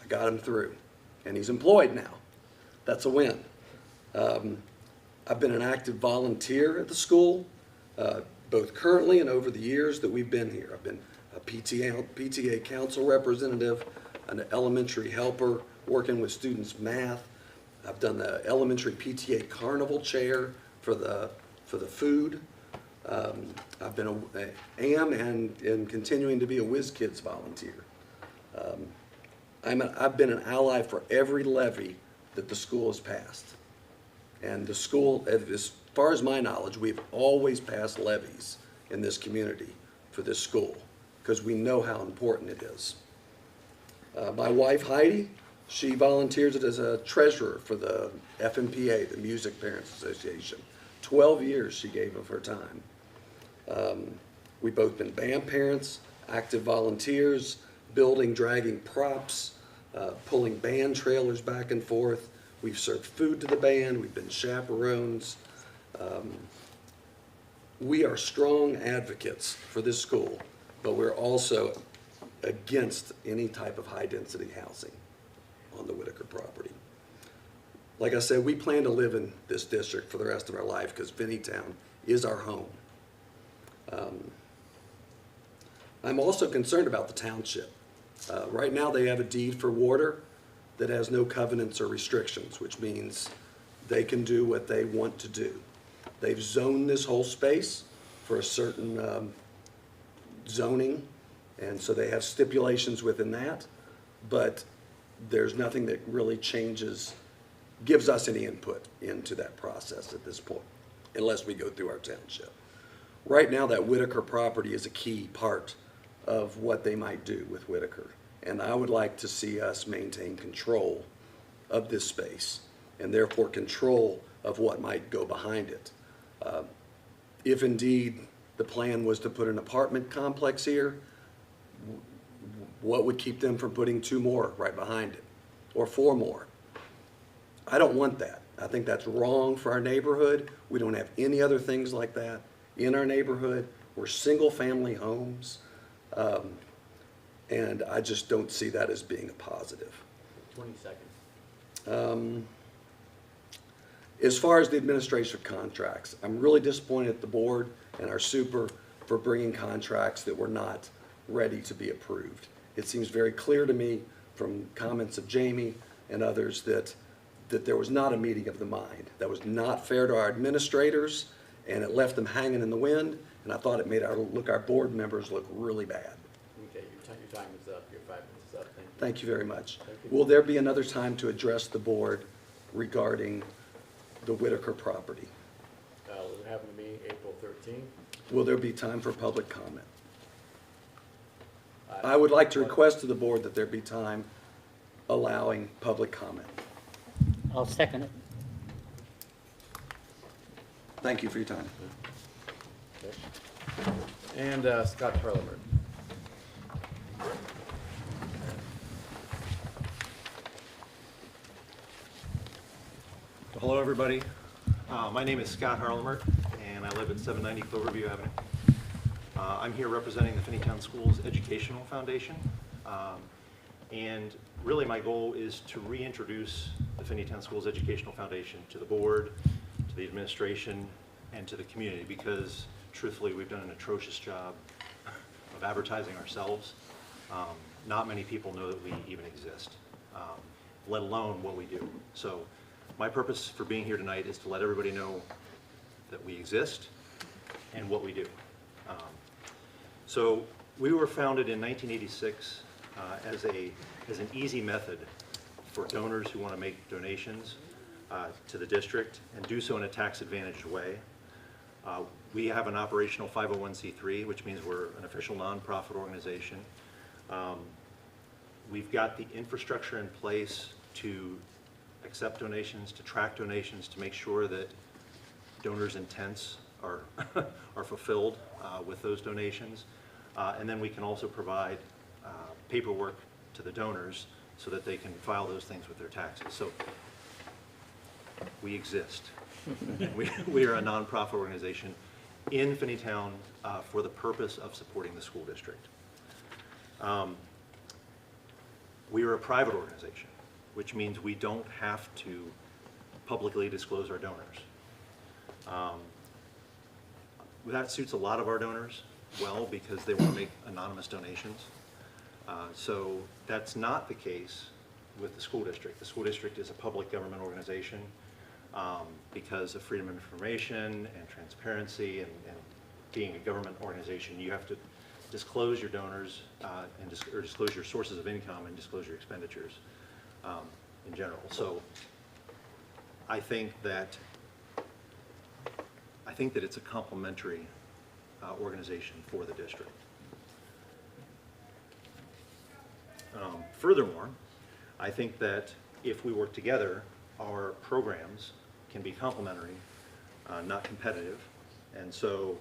I got him through, and he's employed now. That's a win. I've been an active volunteer at the school, both currently and over the years that we've been here. I've been a PTA council representative, an elementary helper working with students' math. I've done the elementary PTA carnival chair for the food. I've been am and continuing to be a Whiz Kids volunteer. I've been an ally for every levy that the school has passed. And the school, as far as my knowledge, we've always passed levies in this community for this school because we know how important it is. My wife, Heidi, she volunteers as a treasurer for the FMPA, the Music Parents Association. 12 years she gave of her time. We've both been band parents, active volunteers, building, dragging props, pulling band trailers back and forth. We've served food to the band. We've been chaperones. We are strong advocates for this school, but we're also against any type of high-density housing on the Whitaker property. Like I said, we plan to live in this district for the rest of our life because Finneytown is our home. I'm also concerned about the township. Right now they have a deed for water that has no covenants or restrictions, which means they can do what they want to do. They've zoned this whole space for a certain zoning, and so they have stipulations within that, but there's nothing that really gives us any input into that process at this point, unless we go through our township. Right now, that Whitaker property is a key part of what they might do with Whitaker, and I would like to see us maintain control of this space, and therefore control of what might go behind it. If indeed the plan was to put an apartment complex here, what would keep them from putting 2 more right behind it, or 4 more? I don't want that. I think that's wrong for our neighborhood. We don't have any other things like that in our neighborhood. We're single-family homes, and I just don't see that as being a positive. 20 seconds. As far as the administration of contracts, I'm really disappointed at the board and our super for bringing contracts that were not ready to be approved. It seems very clear to me from comments of Jamie and others that there was not a meeting of the mind. That was not fair to our administrators, and it left them hanging in the wind, and I thought it made our board members look really bad. Okay, your time is up. Your 5 minutes is up. Thank you. Thank you very much. Thank you. Will there be another time to address the board regarding the Whitaker property? We're having a meeting April 13th. Will there be time for public comment? I would like to request to the board that there be time allowing public comment. I'll second it. Thank you for your time. Okay. And Scott Parliament. Hello, everybody. My name is Scott Harlemert, and I live at 790 Cloverview Avenue. I'm here representing the Finneytown Schools Educational Foundation. And really my goal is to reintroduce the Finneytown Schools Educational Foundation to the board, to the administration, and to the community, because truthfully we've done an atrocious job of advertising ourselves. Not many people know that we even exist, let alone what we do. So my purpose for being here tonight is to let everybody know that we exist and what we do. So we were founded in 1986 as an easy method for donors who want to make donations to the district and do so in a tax-advantaged way. We have an operational 501c3, which means we're an official nonprofit organization. We've got the infrastructure in place to accept donations, to track donations, to make sure that donors' intents are, are fulfilled with those donations. And then we can also provide paperwork to the donors so that they can file those things with their taxes. So we exist. We are a nonprofit organization in Finneytown for the purpose of supporting the school district. We are a private organization, which means we don't have to publicly disclose our donors. That suits a lot of our donors well because they want to make anonymous donations. So that's not the case with the school district. The school district is a public government organization because of freedom of information and transparency and being a government organization, you have to disclose your donors or disclose your sources of income and disclose your expenditures in general. So I think that it's a complementary organization for the district. Furthermore, I think that if we work together, our programs can be complementary, not competitive. And so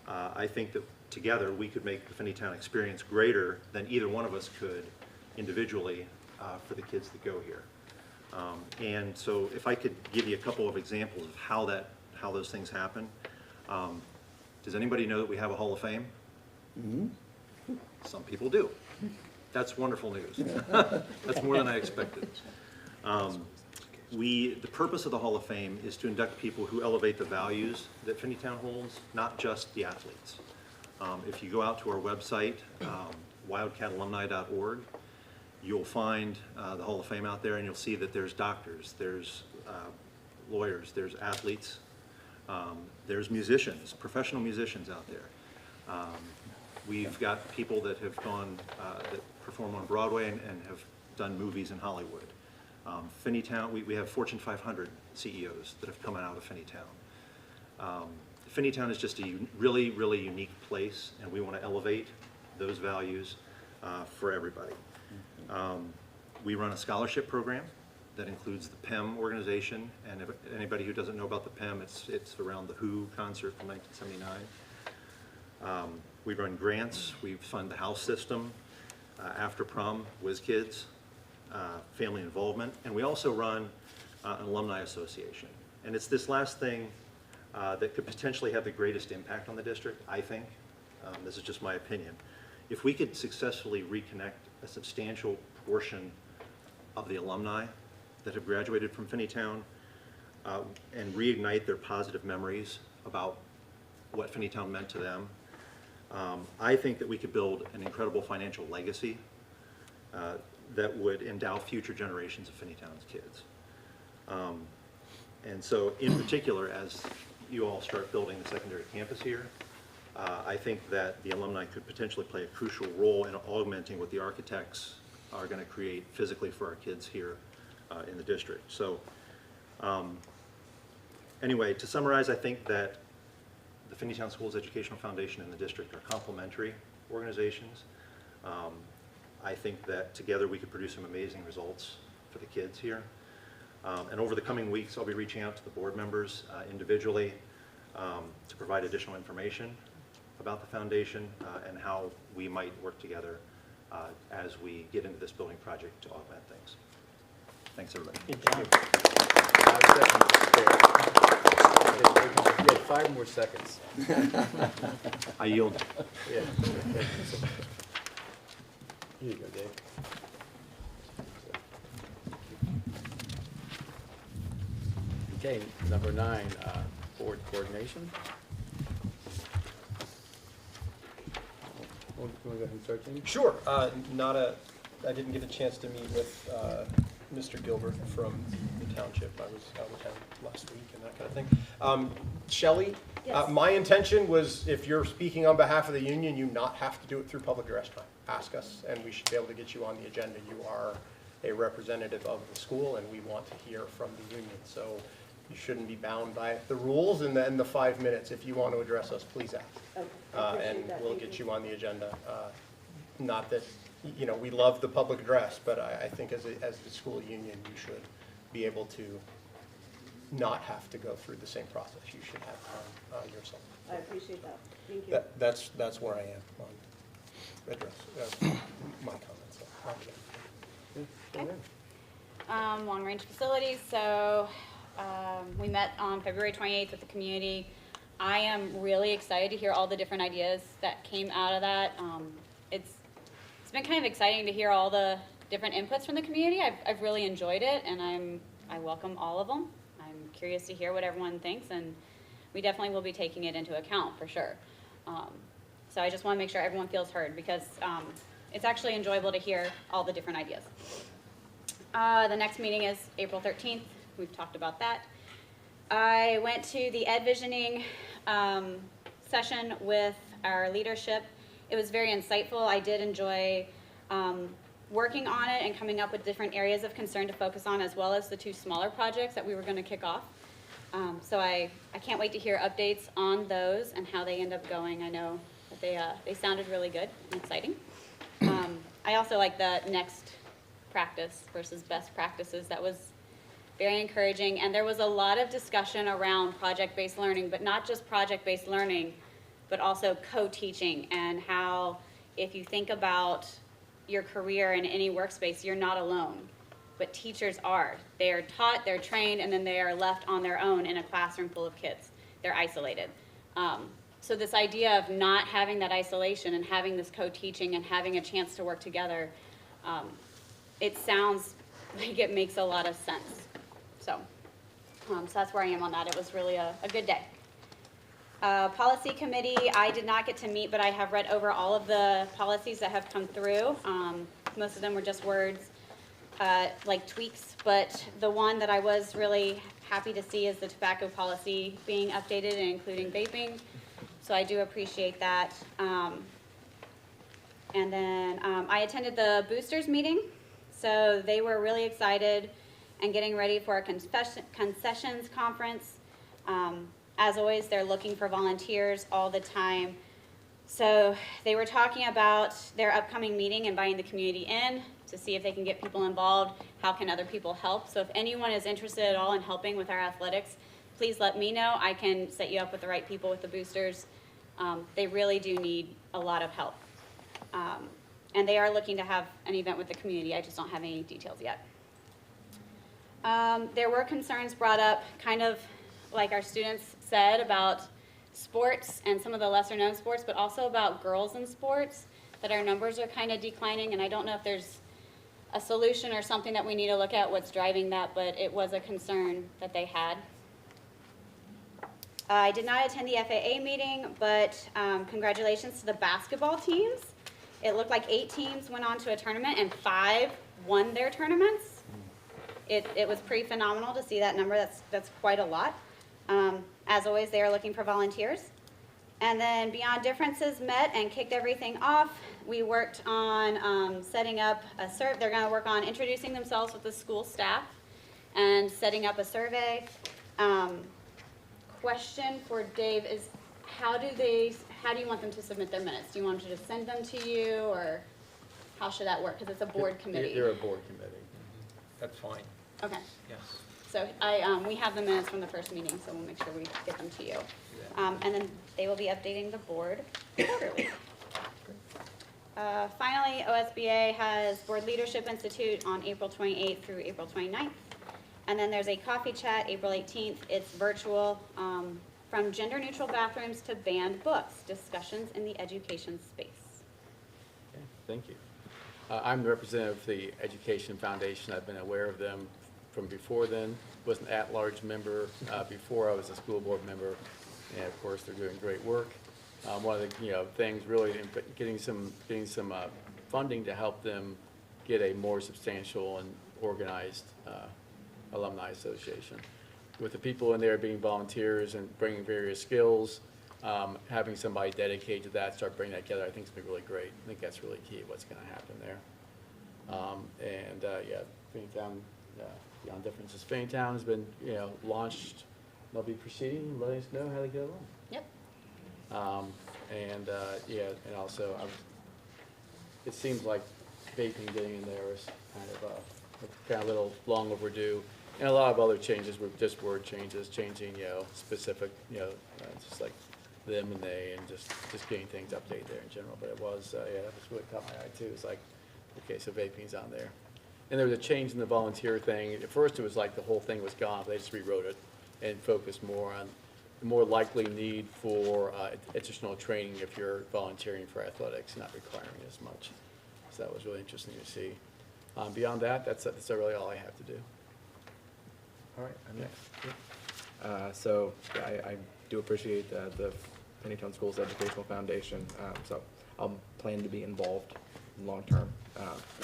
I think that together we could make the Finneytown experience greater than either one of us could individually for the kids that go here. And so if I could give you a couple of examples of how those things happen. Does anybody know that we have a Hall of Fame? Mm-hmm. Some people do. That's wonderful news. That's more than I expected. The purpose of the Hall of Fame is to induct people who elevate the values that Finneytown holds, not just the athletes. If you go out to our website, wildcatalumni.org, You'll find the Hall of Fame out there, and you'll see that there's doctors, there's lawyers, there's athletes, there's musicians, professional musicians out there. We've got people that have gone, that perform on Broadway and have done movies in Hollywood. Finneytown, we have Fortune 500 CEOs that have come out of Finneytown. Finneytown is just a really, really unique place, and we want to elevate those values for everybody. We run a scholarship program that includes the PEM organization, and if anybody who doesn't know about the PEM, it's around the Who concert from 1979. We run grants, we fund the house system, after prom, whiz kids, family involvement, and we also run an alumni association. And it's this last thing that could potentially have the greatest impact on the district, I think. This is just my opinion. If we could successfully reconnect a substantial portion of the alumni that have graduated from Finneytown and reignite their positive memories about what Finneytown meant to them, I think that we could build an incredible financial legacy that would endow future generations of Finneytown's kids. And so in particular, as you all start building the secondary campus here, I think that the alumni could potentially play a crucial role in augmenting what the architects are going to create physically for our kids here in the district. So anyway, to summarize, I think that the Finneytown Schools Educational Foundation and the district are complementary organizations. I think that together we could produce some amazing results for the kids here. And over the coming weeks, I'll be reaching out to the board members individually to provide additional information about the foundation and how we might work together as we get into this building project to augment things. Thanks, everybody. Good job. You had 5 more seconds. I yield. Yeah. Here you go, Dave. Okay, number 9, board coordination. Want to go ahead and start, Jamie? Sure. I didn't get a chance to meet with Mr. Gilbert from the township. I was out of town last week and that kind of thing. Shelly, Yes. my intention was if you're speaking on behalf of the union, you not have to do it through public address time. Ask us and we should be able to get you on the agenda. You are a representative of the school and we want to hear from the union. So you shouldn't be bound by the rules and then the 5 minutes. If you want to address us, please ask. Okay. And we'll get you on the agenda. Not that, you know, we love the public address, but I think as the school union, you should be able to not have to go through the same process. You should have time yourself. I appreciate that. Thank you. That's where I am on address, my comments. Long range facilities, so we met on February 28th with the community. I am really excited to hear all the different ideas that came out of that. It's been kind of exciting to hear all the different inputs from the community. I've really enjoyed it, and I welcome all of them. I'm curious to hear what everyone thinks, and we definitely will be taking it into account for sure. So I just want to make sure everyone feels heard because it's actually enjoyable to hear all the different ideas. The next meeting is April 13th. We've talked about that. I went to the Envisioning session with our leadership. It was very insightful. I did enjoy working on it and coming up with different areas of concern to focus on, as well as the 2 smaller projects that we were going to kick off. So I can't wait to hear updates on those and how they end up going. I know that they sounded really good and exciting. I also like the next practice versus best practices. That was very encouraging, and there was a lot of discussion around project-based learning, but not just project-based learning, but also co-teaching, and how if you think about your career in any workspace, you're not alone, but teachers are. They are taught, they're trained, and then they are left on their own in a classroom full of kids. They're isolated. So this idea of not having that isolation and having this co-teaching and having a chance to work together, it sounds like it makes a lot of sense. So that's where I am on that. It was really a good day. Policy committee, I did not get to meet, but I have read over all of the policies that have come through. Most of them were just words, like tweaks, but the one that I was really happy to see is the tobacco policy being updated and including vaping. So I do appreciate that. And then I attended the boosters meeting. So they were really excited and getting ready for our concessions conference. As always, they're looking for volunteers all the time. So they were talking about their upcoming meeting, inviting the community in to see if they can get people involved. How can other people help? So if anyone is interested at all in helping with our athletics, please let me know. I can set you up with the right people with the boosters. They really do need a lot of help. And they are looking to have an event with the community. I just don't have any details yet. There were concerns brought up, kind of like our students said, about sports and some of the lesser known sports, but also about girls in sports, that our numbers are kind of declining. And I don't know if there's a solution or something that we need to look at what's driving that, but it was a concern that they had. I did not attend the FAA meeting, but congratulations to the basketball teams. It looked like 8 teams went on to a tournament and 5 won their tournaments. It was pretty phenomenal to see that number. That's quite a lot. As always, they are looking for volunteers. And then Beyond Differences met and kicked everything off. We worked on setting up a survey. They're going to work on introducing themselves with the school staff and setting up a survey. Question for Dave is, how do you want them to submit their minutes? Do you want them to just send them to you, or how should that work? Because it's a board committee. They're a board committee. That's fine. Okay. Yes. So we have the minutes from the first meeting, so we'll make sure we get them to you. And then they will be updating the board quarterly. Finally, OSBA has Board Leadership Institute on April 28th through April 29th. And then there's a coffee chat April 18th. It's virtual, from gender-neutral bathrooms to banned books, discussions in the education space. Okay, thank you. I'm the representative of the Education Foundation. I've been aware of them from before then. Was an at-large member before I was a school board member, and of course they're doing great work. One of the things really getting some funding to help them get a more substantial and organized alumni association. With the people in there being volunteers and bringing various skills, having somebody dedicated to that, start bringing that together, I think it's been really great. I think that's really key, what's going to happen there. Finneytown, Beyond Differences. Finneytown has been, launched. They'll be proceeding, letting us know how they get along. Yep. And also, it seems like vaping getting in there is kind of a little long overdue. And a lot of other changes were just word changes, changing, specific, just like them and they, and just getting things updated there in general. But it was, that was really caught my eye too. It's like, okay, so vaping's on there. And there was a change in the volunteer thing. At first it was like the whole thing was gone, but they just rewrote it and focused more on the more likely need for additional training if you're volunteering for athletics, not requiring as much. So that was really interesting to see. Beyond that, that's really all I have to do. All right, I'm next. I do appreciate the Finneytown Schools Educational Foundation. So I'll plan to be involved long term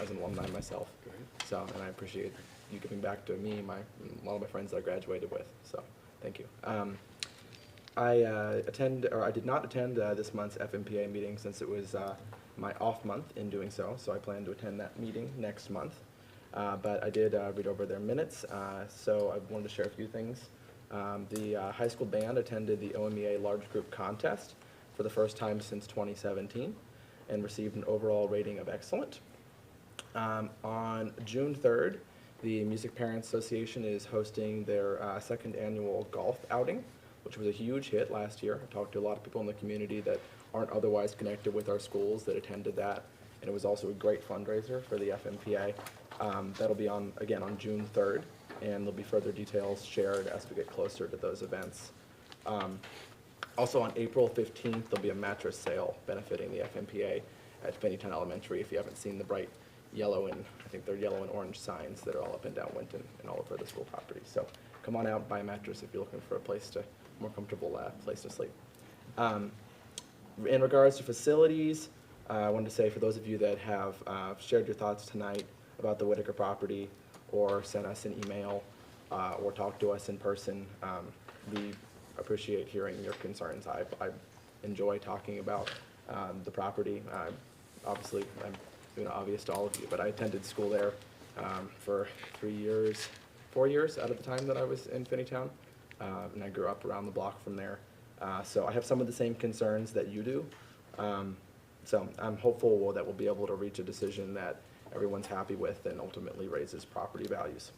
as an alumni myself. So, and I appreciate you giving back to me, a lot of my friends that I graduated with. So, thank you. I did not attend this month's FMPA meeting since it was my off month in doing so. So I plan to attend that meeting next month. But I did read over their minutes, so I wanted to share a few things. The high school band attended the OMEA large group contest for the first time since 2017 and received an overall rating of excellent. On June 3rd, the Music Parents Association is hosting their second annual golf outing, which was a huge hit last year. I talked to a lot of people in the community that aren't otherwise connected with our schools that attended that, and it was also a great fundraiser for the FMPA. That'll be again on June 3rd, and there'll be further details shared as we get closer to those events. Also on April 15th, there'll be a mattress sale benefiting the FMPA at Finneytown Elementary. If you haven't seen the bright yellow and, I think they're yellow and orange signs that are all up and down Winton and all over the school property. So come on out, buy a mattress if you're looking for a more comfortable place to sleep. In regards to facilities, I wanted to say for those of you that have shared your thoughts tonight about the Whitaker property or sent us an email or talked to us in person, we appreciate hearing your concerns. I enjoy talking about the property. Obviously, I'm obvious to all of you, but I attended school there for 4 years out of the time that I was in Finneytown, and I grew up around the block from there. So I have some of the same concerns that you do. So I'm hopeful that we'll be able to reach a decision that everyone's happy with and ultimately raises property values.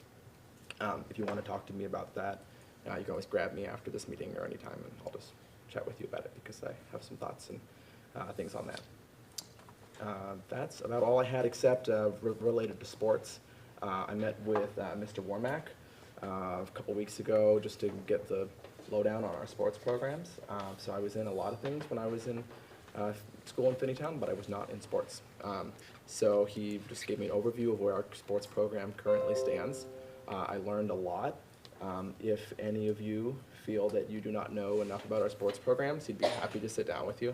If you want to talk to me about that, you can always grab me after this meeting or anytime, and I'll just chat with you about it because I have some thoughts and things on that. That's about all I had except related to sports. I met with Mr. Warmack a couple weeks ago just to get the lowdown on our sports programs. So I was in a lot of things when I was in school in Finneytown, but I was not in sports. So he just gave me an overview of where our sports program currently stands. I learned a lot. If any of you feel that you do not know enough about our sports programs, he'd be happy to sit down with you.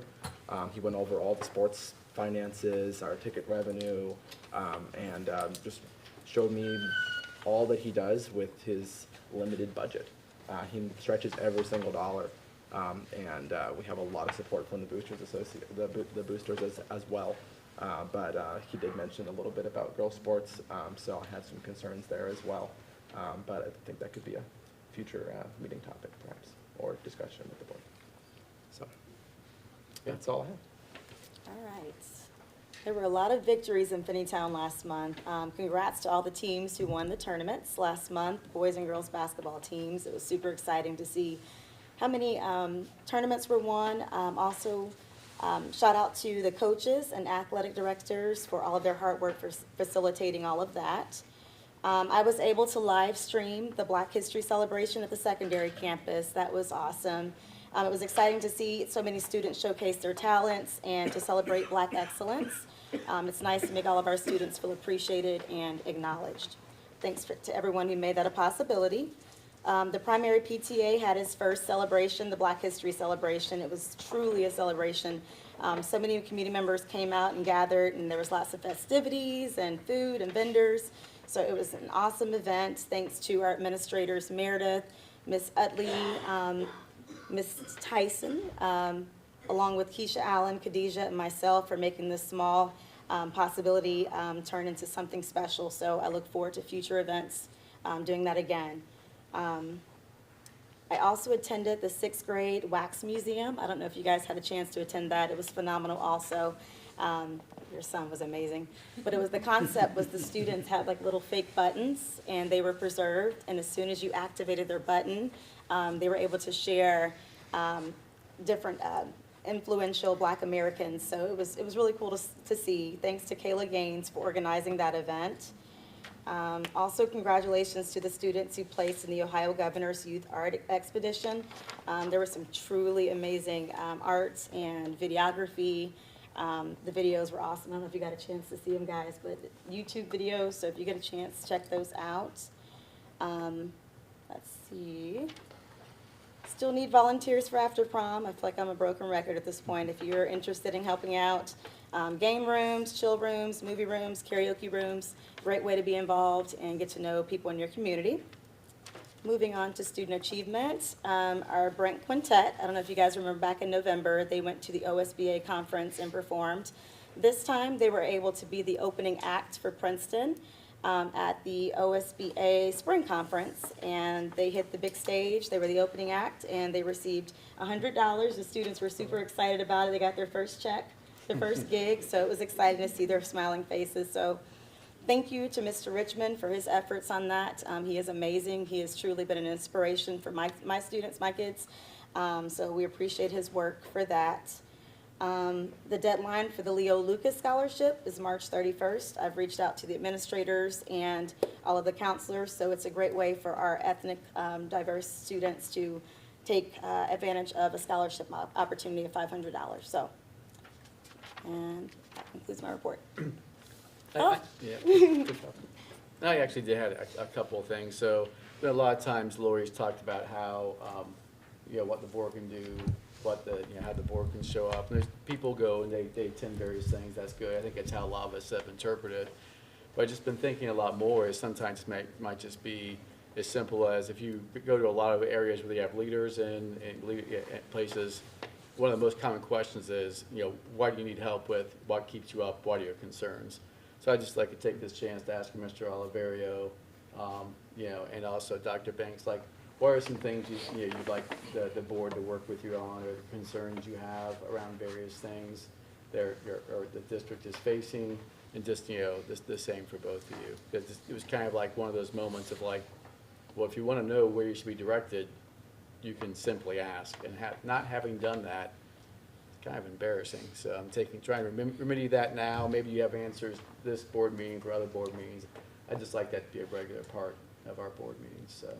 He went over all the sports finances, our ticket revenue, and just showed me all that he does with his limited budget. He stretches every single dollar, and we have a lot of support from the boosters the boosters as well. But he did mention a little bit about girls sports, so I had some concerns there as well. But I think that could be a future meeting topic, perhaps, or discussion with the board. So that's all I have. All right. There were a lot of victories in Finneytown last month. Congrats to all the teams who won the tournaments last month, boys and girls basketball teams. It was super exciting to see how many tournaments were won. Also, shout out to the coaches and athletic directors for all of their hard work for facilitating all of that. I was able to live stream the Black History celebration at the secondary campus. That was awesome. It was exciting to see so many students showcase their talents and to celebrate Black excellence. It's nice to make all of our students feel appreciated and acknowledged. Thanks to everyone who made that a possibility. The primary PTA had its first celebration, the Black History celebration. It was truly a celebration. So many community members came out and gathered, and there was lots of festivities and food and vendors. So it was an awesome event. Thanks to our administrators, Meredith, Miss Utley, Miss Tyson, along with Keisha Allen, Khadijah, and myself for making this small possibility turn into something special. So I look forward to future events doing that again. I also attended the 6th grade Wax Museum. I don't know if you guys had a chance to attend that. It was phenomenal also. Your son was amazing. But it was the concept was the students had like little fake buttons and they were preserved. And as soon as you activated their button, they were able to share different influential Black Americans. So it was really cool to see. Thanks to Kayla Gaines for organizing that event. Also, congratulations to the students who placed in the Ohio Governor's Youth Art Expedition. There were some truly amazing arts and videography. The videos were awesome. I don't know if you got a chance to see them, guys, but YouTube videos, so if you get a chance, check those out. Let's see. Still need volunteers for after prom. I feel like I'm a broken record at this point. If you're interested in helping out, game rooms, chill rooms, movie rooms, karaoke rooms, great way to be involved and get to know people in your community. Moving on to student achievement, our Brent Quintet, I don't know if you guys remember back in November, they went to the OSBA conference and performed. This time they were able to be the opening act for Princeton at the OSBA Spring Conference, and they hit the big stage. They were the opening act, and they received $100. The students were super excited about it. They got their first check, their first gig, so it was exciting to see their smiling faces. So thank you to Mr. Richmond for his efforts on that. He is amazing. He has truly been an inspiration for my students, my kids. So we appreciate his work for that. The deadline for the Leo Lucas Scholarship is March 31st. I've reached out to the administrators and all of the counselors, so it's a great way for our ethnic diverse students to take advantage of a scholarship opportunity of $500. So, and that concludes my report. Yeah. Good job. I actually did have a couple of things. So a lot of times Lori's talked about how, what the board can do but how the board can show up. And there's people go and they attend various things. That's good. I think that's how a lot of us have interpreted. But I've just been thinking a lot more is sometimes might just be as simple as if you go to a lot of areas where they have leaders and places, one of the most common questions is, what do you need help with? What keeps you up? What are your concerns? So I'd just like to take this chance to ask Mr. Oliverio, and also Dr. Banks, like, what are some things you'd like the board to work with you on, or the concerns you have around various things or the district is facing, and just, the same for both of you. Because it was kind of like one of those moments of like, well, if you want to know where you should be directed, you can simply ask. And not having done that, it's kind of embarrassing. So I'm trying to remedy that now. Maybe you have answers this board meeting for other board meetings. I'd just like that to be a regular part of our board meetings. So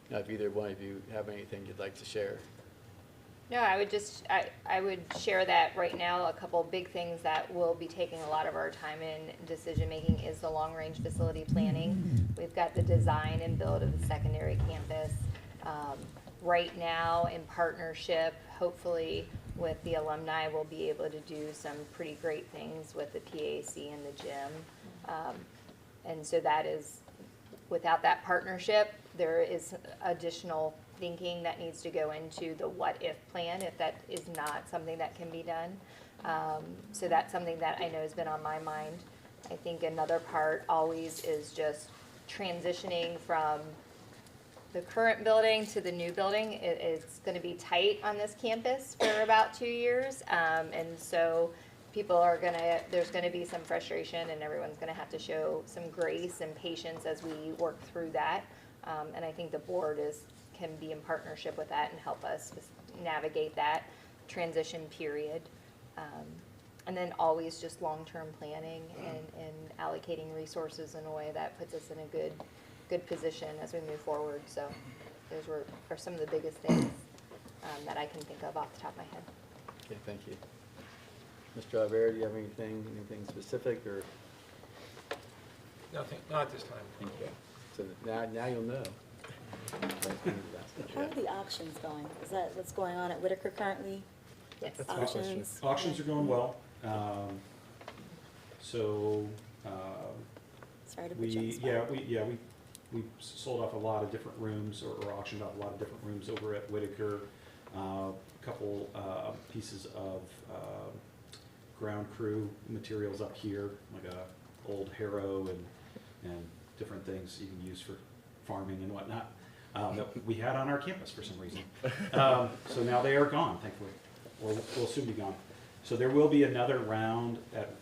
if either one of you have anything you'd like to share. No, I would share that right now a couple big things that will be taking a lot of our time in decision making is the long range facility planning. We've got the design and build of the secondary campus. Right now in partnership, hopefully with the alumni, we'll be able to do some pretty great things with the PAC and the gym. And so that is, without that partnership, there is additional thinking that needs to go into the what if plan if that is not something that can be done. So that's something that I know has been on my mind. I think another part always is just transitioning from the current building to the new building. It's going to be tight on this campus for about 2 years. And so there's going to be some frustration, and everyone's going to have to show some grace and patience as we work through that. And I think the board can be in partnership with that and help us navigate that transition period. And then always just long-term planning and allocating resources in a way that puts us in a good position as we move forward. So those are some of the biggest things that I can think of off the top of my head. Okay, thank you. Mr. Oliveira, do you have anything specific or? Nothing, not at this time. Thank you. So now you'll know. How are the auctions going? Is that what's going on at Whitaker currently? Yes. Auctions? Auctions are going well. Sorry to put you on the spot. We sold off a lot of different rooms or auctioned off a lot of different rooms over at Whitaker. A couple pieces of ground crew materials up here, like a old harrow and different things you can use for farming and whatnot that we had on our campus for some reason. So now they are gone, thankfully, or will soon be gone. So there will be another round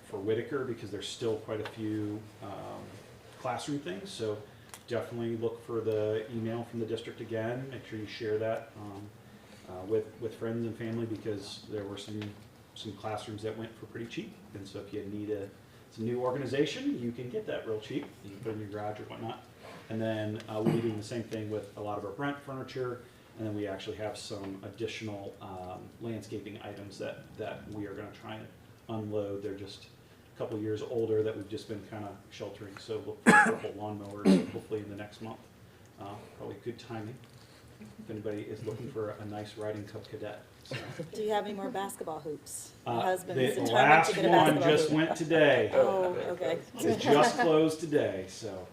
for Whitaker because there's still quite a few classroom things. So definitely look for the email from the district again. Make sure you share that with friends and family because there were some classrooms that went for pretty cheap. And so if you need some new organization, you can get that real cheap. You can put it in your garage or whatnot. And then we'll be doing the same thing with a lot of our Brent furniture. And then we actually have some additional landscaping items that we are going to try and unload. They're just a couple years older that we've just been kind of sheltering. So look for a couple lawnmowers hopefully in the next month. Probably good timing if anybody is looking for a nice riding cup cadet. So. Do you have any more basketball hoops? My husband is The determined to last get a one basketball just hoop. went today. Oh, okay. It just closed today, so.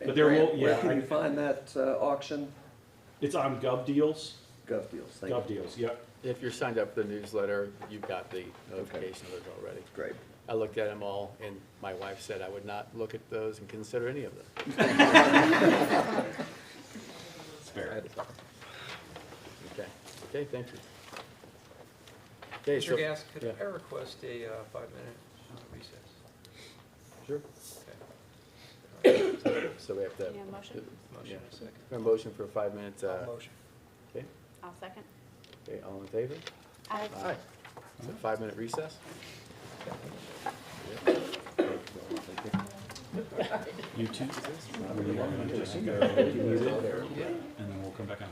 But there will, Where can you find that auction? It's on Gov Deals. Gov Deals, thank you. Gov Deals, yep. If you're signed up for the newsletter, you've got the notification of those already. Great. I looked at them all, and my wife said I would not look at those and consider any of them. It's fair. Okay, thank you. Okay, Mr. Gass, could I request a 5-minute recess? Sure. Okay. So we have to. Yeah, motion? Motion, a second. A motion for 5 minutes. Motion. Okay. I'll second. Okay, all in favor? Aye. Aye. So 5-minute recess? You two, we are going to just go use it, and then we'll come back on.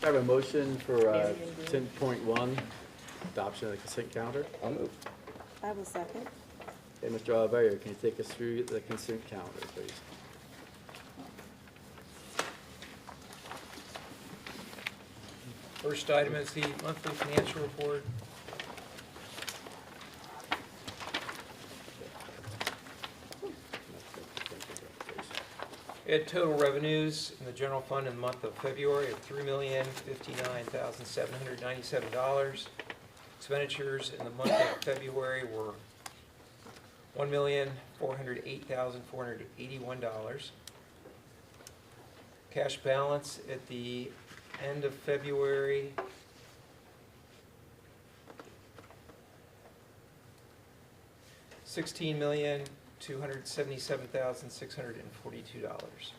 I have a motion for 10.1, adoption of the consent calendar. I'll move. I will second. Okay, Mr. Oliverio, can you take us through the consent calendar, please? First item is the monthly financial report. We had total revenues in the general fund in the month of February of $3,059,797. Expenditures in the month of February were $1,408,481. Cash balance at the end of February $16,277,642.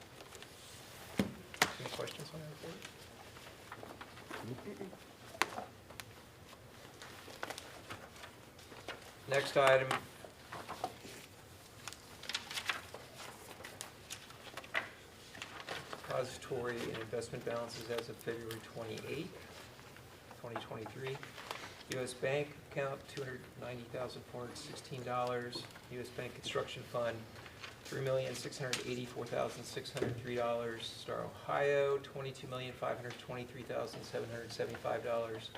Any questions on that report? Next item. Depository and investment balances as of February 28th, 2023. U.S. Bank account, $290,416. U.S. Bank Construction Fund, $3,684,603. Star Ohio, $22,523,775.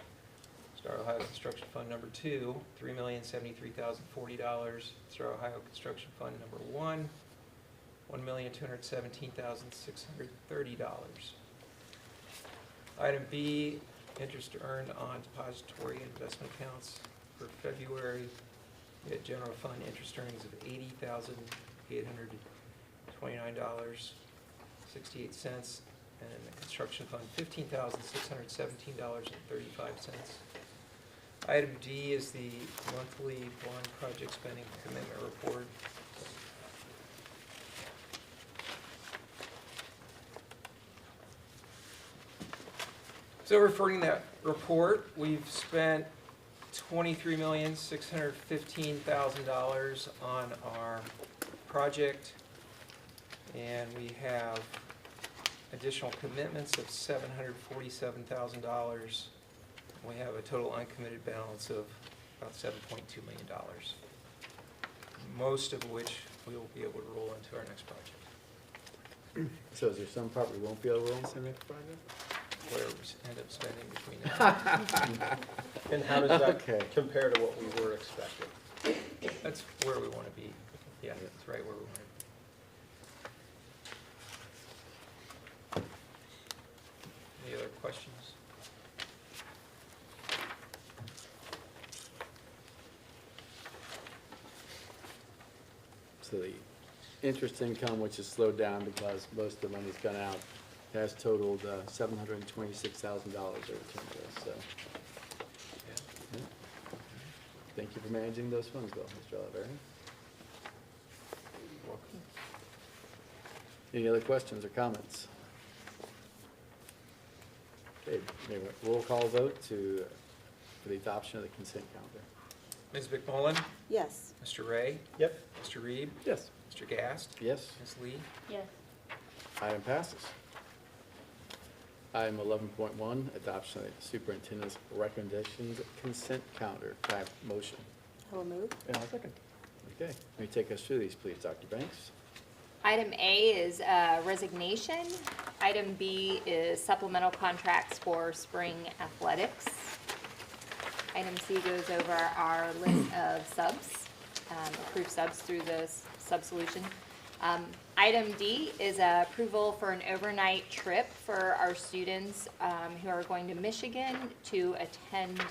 Star Ohio Construction Fund number 2, $3,073,040. Star Ohio Construction Fund number 1, $1,217,630. Item B, interest earned on depository and investment accounts for February. We had general fund interest earnings of $80,829.68, and the construction fund $15,617.35. Item D is the monthly bond project spending commitment report. So referring to that report, we've spent $23,615,000 on our project, and we have additional commitments of $747,000. We have a total uncommitted balance of about $7.2 million, most of which we will be able to roll into our next project. So is there some property we won't be able to roll into the next project? Whatever we end up spending between now and And how does that compare to what we were expecting? that's where we want to be. Yeah, that's right where we want to be. Any other questions? So the interest income, which has slowed down because most of the money's gone out, has totaled $726,000 over 10 years, so. Yeah. Thank you for managing those funds well, Mr. Oliverio. Welcome. Any other questions or comments? Okay, maybe a roll call vote for the adoption of the consent calendar. Ms. McMullen? Yes. Mr. Ray? Yep. Mr. Reed? Yes. Mr. Gast? Yes. Ms. Lee? Yes. Item passes. Item 11.1, adoption of the superintendent's recommendations consent calendar. Can I have a motion? I will move. And I'll second. Okay, let me take us through these, please, Dr. Banks. Item A is resignation. Item B is supplemental contracts for spring athletics. Item C goes over our list of subs, approved subs through the sub solution. Item D is approval for an overnight trip for our students who are going to Michigan to attend,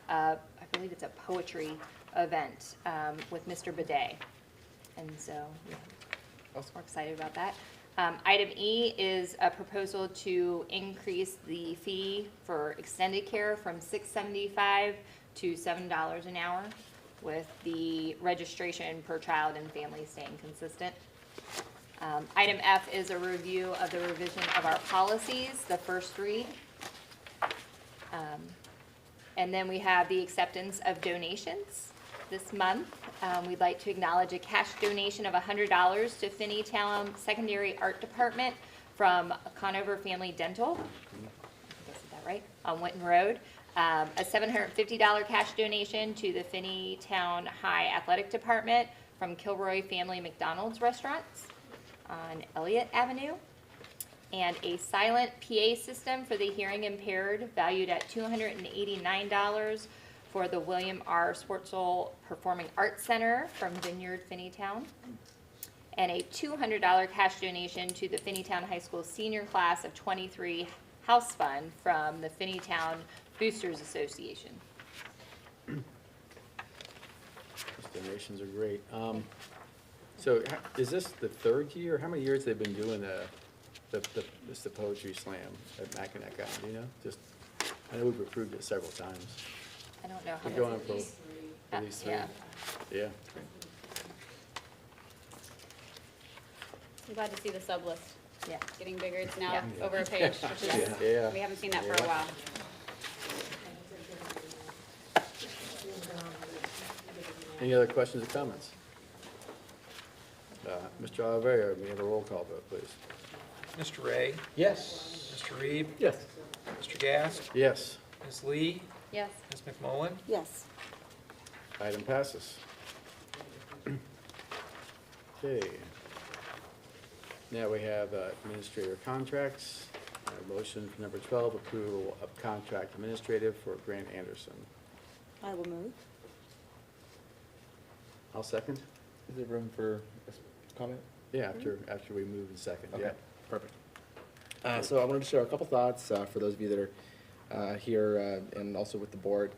I believe it's a poetry event with Mr. Bidet. And so we're excited about that. Item E is a proposal to increase the fee for extended care from $6.75 to $7 an hour, with the registration per child and family staying consistent. Item F is a review of the revision of our policies, the first three. And then we have the acceptance of donations. This month, we'd like to acknowledge a cash donation of $100 to Finneytown Secondary Art Department from Conover Family Dental. I think I said that on Winton Road. A $750 cash donation to the Finneytown High Athletic Department from Kilroy Family McDonald's Restaurants on Elliott Avenue. And a silent PA system for the hearing impaired valued at $289 for the William R. Sportsel Performing Arts Center from Vineyard Finneytown. And a $200 cash donation to the Finneytown High School senior class of 23 house fund from the Finneytown Boosters Association. Those donations are great. So is this the third year? How many years they've been doing the poetry slam at Mackinac Island, do you know? Just, I know we've approved it several times. I don't know how We're many. going for at least three. Yeah. Yeah. I'm glad to see the sub list. Yeah. Getting bigger. It's now Yeah. over a page, which is, Yeah. we haven't seen that for a Yeah. while. Any other questions or comments? Mr. Oliveira, may I have a roll call vote, please? Mr. Ray? Yes. Mr. Reeve? Yes. Mr. Gast? Yes. Ms. Lee? Yes. Ms. McMullen? Yes. Item passes. Okay. Now we have administrator contracts. Motion for number 12, approval of contract administrative for Grant Anderson. I will move. I'll second. Is there room for a comment? Yeah, after we move in second. Okay, Yeah. perfect. So I wanted to share a couple thoughts for those of you that are here and also with the board,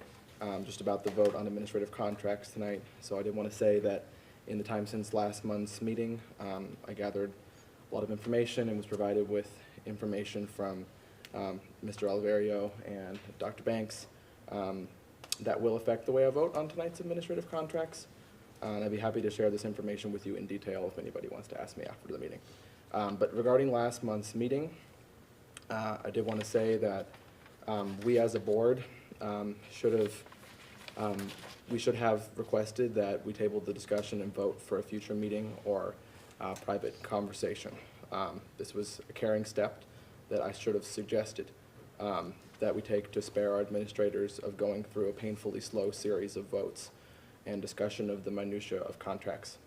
just about the vote on administrative contracts tonight. So I did want to say that in the time since last month's meeting, I gathered a lot of information and was provided with information from Mr. Oliverio and Dr. Banks that will affect the way I vote on tonight's administrative contracts. And I'd be happy to share this information with you in detail if anybody wants to ask me after the meeting. But regarding last month's meeting, I did want to say that we as a board we should have requested that we table the discussion and vote for a future meeting or private conversation. This was a caring step that I should have suggested that we take to spare our administrators of going through a painfully slow series of votes and discussion of the minutia of contracts.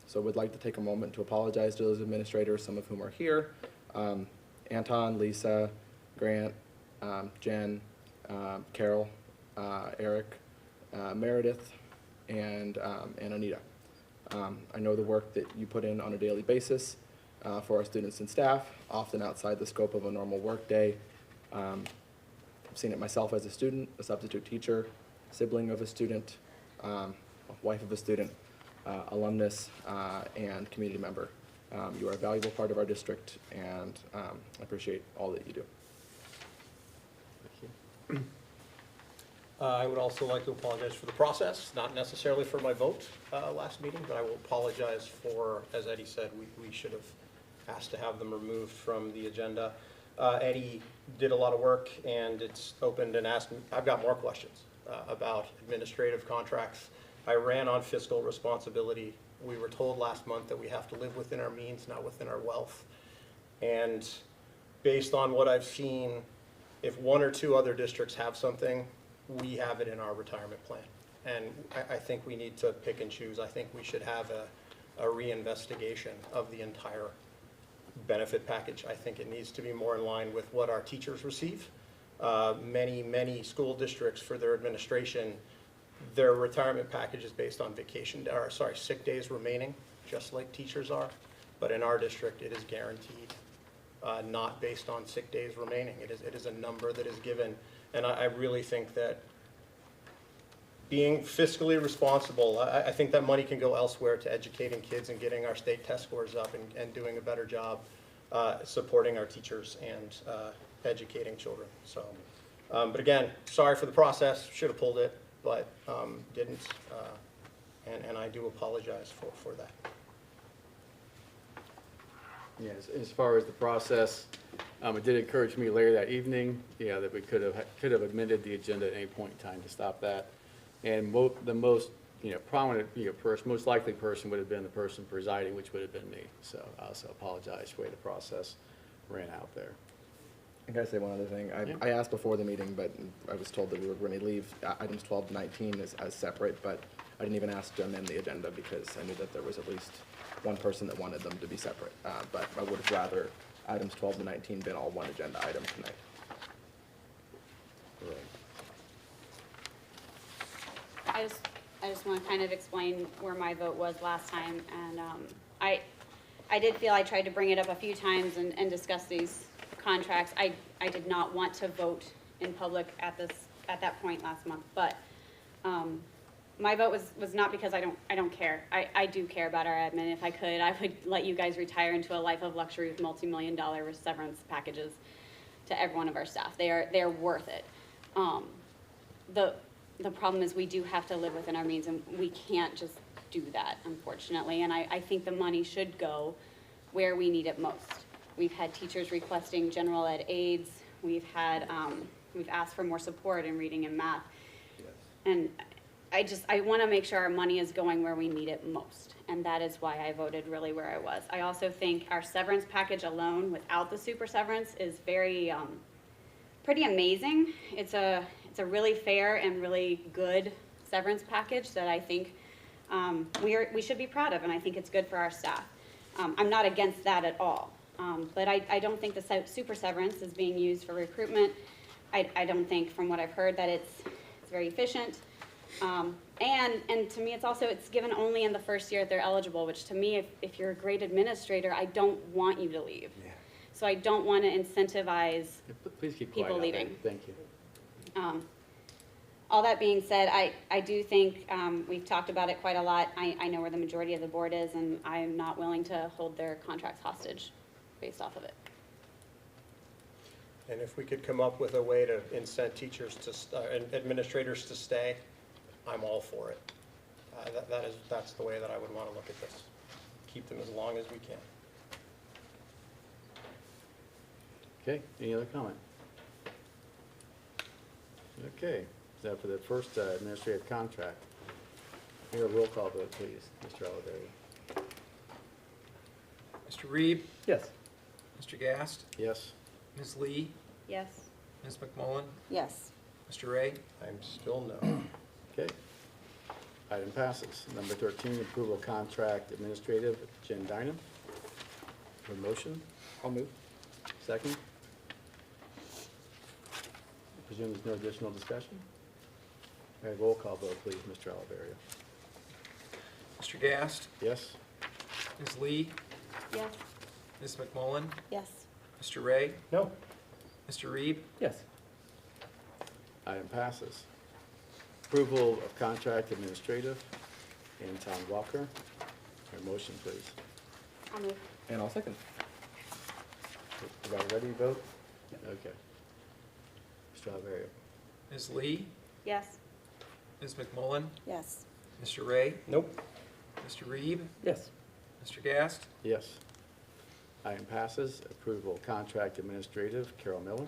So we'd like to take a moment to apologize to those administrators, some of whom are here. Anton, Lisa, Grant, Jen, Carol, Eric, Meredith, and Anita. I know the work that you put in on a daily basis for our students and staff, often outside the scope of a normal workday. I've seen it myself as a student, a substitute teacher, sibling of a student, wife of a student, alumnus, and community member. You are a valuable part of our district, and I appreciate all that you do. Thank you. I would also like to apologize for the process, not necessarily for my vote last meeting, but I will apologize for, as Eddie said, we should have asked to have them removed from the agenda. Eddie did a lot of work, and it's opened and asked me, I've got more questions about administrative contracts. I ran on fiscal responsibility. We were told last month that we have to live within our means, not within our wealth. And based on what I've seen, if one or two other districts have something, we have it in our retirement plan. And I think we need to pick and choose. I think we should have a reinvestigation of the entire benefit package. I think it needs to be more in line with what our teachers receive. Many school districts, for their administration, their retirement package is based on sick days remaining, just like teachers are. But in our district, it is guaranteed, not based on sick days remaining. It is a number that is given. And I really think that being fiscally responsible, I think that money can go elsewhere to educating kids and getting our state test scores up and doing a better job supporting our teachers and educating children. So, but again, sorry for the process, should have pulled it, but didn't, and I do apologize for that. Yes, as far as the process, it did encourage me later that evening, that we could have amended the agenda at any point in time to stop that. And the most, prominent, most likely person would have been the person presiding, which would have been me. So I also apologize for the way the process ran out there. Can I say one other thing? Yeah. I asked before the meeting, but I was told that we were going to leave items 12 to 19 as separate, but I didn't even ask to amend the agenda because I knew that there was at least one person that wanted them to be separate. But I would have rather items 12 to 19 been all one agenda item tonight. I just want to kind of explain where my vote was last time, and I did feel I tried to bring it up a few times and discuss these contracts. I did not want to vote in public at that point last month, but my vote was not because I don't care. I do care about our admin. If I could, I would let you guys retire into a life of luxury with multi-million-dollar severance packages to every one of our staff. They're worth it. The problem is we do have to live within our means, and we can't just do that, unfortunately. And I think the money should go where we need it most. We've had teachers requesting general ed aides. We've asked for more support in reading and math. And I want to make sure our money is going where we need it most. And that is why I voted really where I was. I also think our severance package alone, without the super severance, is very, pretty amazing. It's a really fair and really good severance package that I think we should be proud of, and I think it's good for our staff. I'm not against that at all, but I don't think the super severance is being used for recruitment. I don't think, from what I've heard, that it's very efficient. And to me, it's given only in the first year that they're eligible, which to me, if you're a great administrator, I don't want you to leave. Yeah. So I don't want to incentivize Please keep people quiet leaving. Thank you. All that being said, I do think we've talked about it quite a lot. I know where the majority of the board is, and I am not willing to hold their contracts hostage based off of it. And if we could come up with a way to incent teachers and administrators to stay, I'm all for it. That's the way that I would want to look at this. Keep them as long as we can. Okay, any other comment? Okay, is that for the first administrative contract? Here, roll call vote, please, Mr. Oliveira. Mr. Reeb? Yes. Mr. Gast? Yes. Ms. Lee? Yes. Ms. McMullen? Yes. Mr. Ray? I'm still no. Okay. Item passes. Number 13, approval of contract administrative, Jen Dynam. For motion? I'll move. Second? I presume there's no additional discussion? All right, roll call vote, please, Mr. Oliveira. Mr. Gast? Yes? Ms. Lee? Yes. Ms. McMullen? Yes. Mr. Ray? No. Mr. Reeb? Yes. Item passes. Approval of contract administrative, Anton Walker. Your motion, please. I'll move. And I'll second. Everybody ready to vote? Okay. Mr. Oliveira. Ms. Lee? Yes. Ms. McMullen? Yes. Mr. Ray? Nope. Mr. Reeb? Yes. Mr. Gast? Yes. Item passes. Approval of contract administrative, Carol Miller.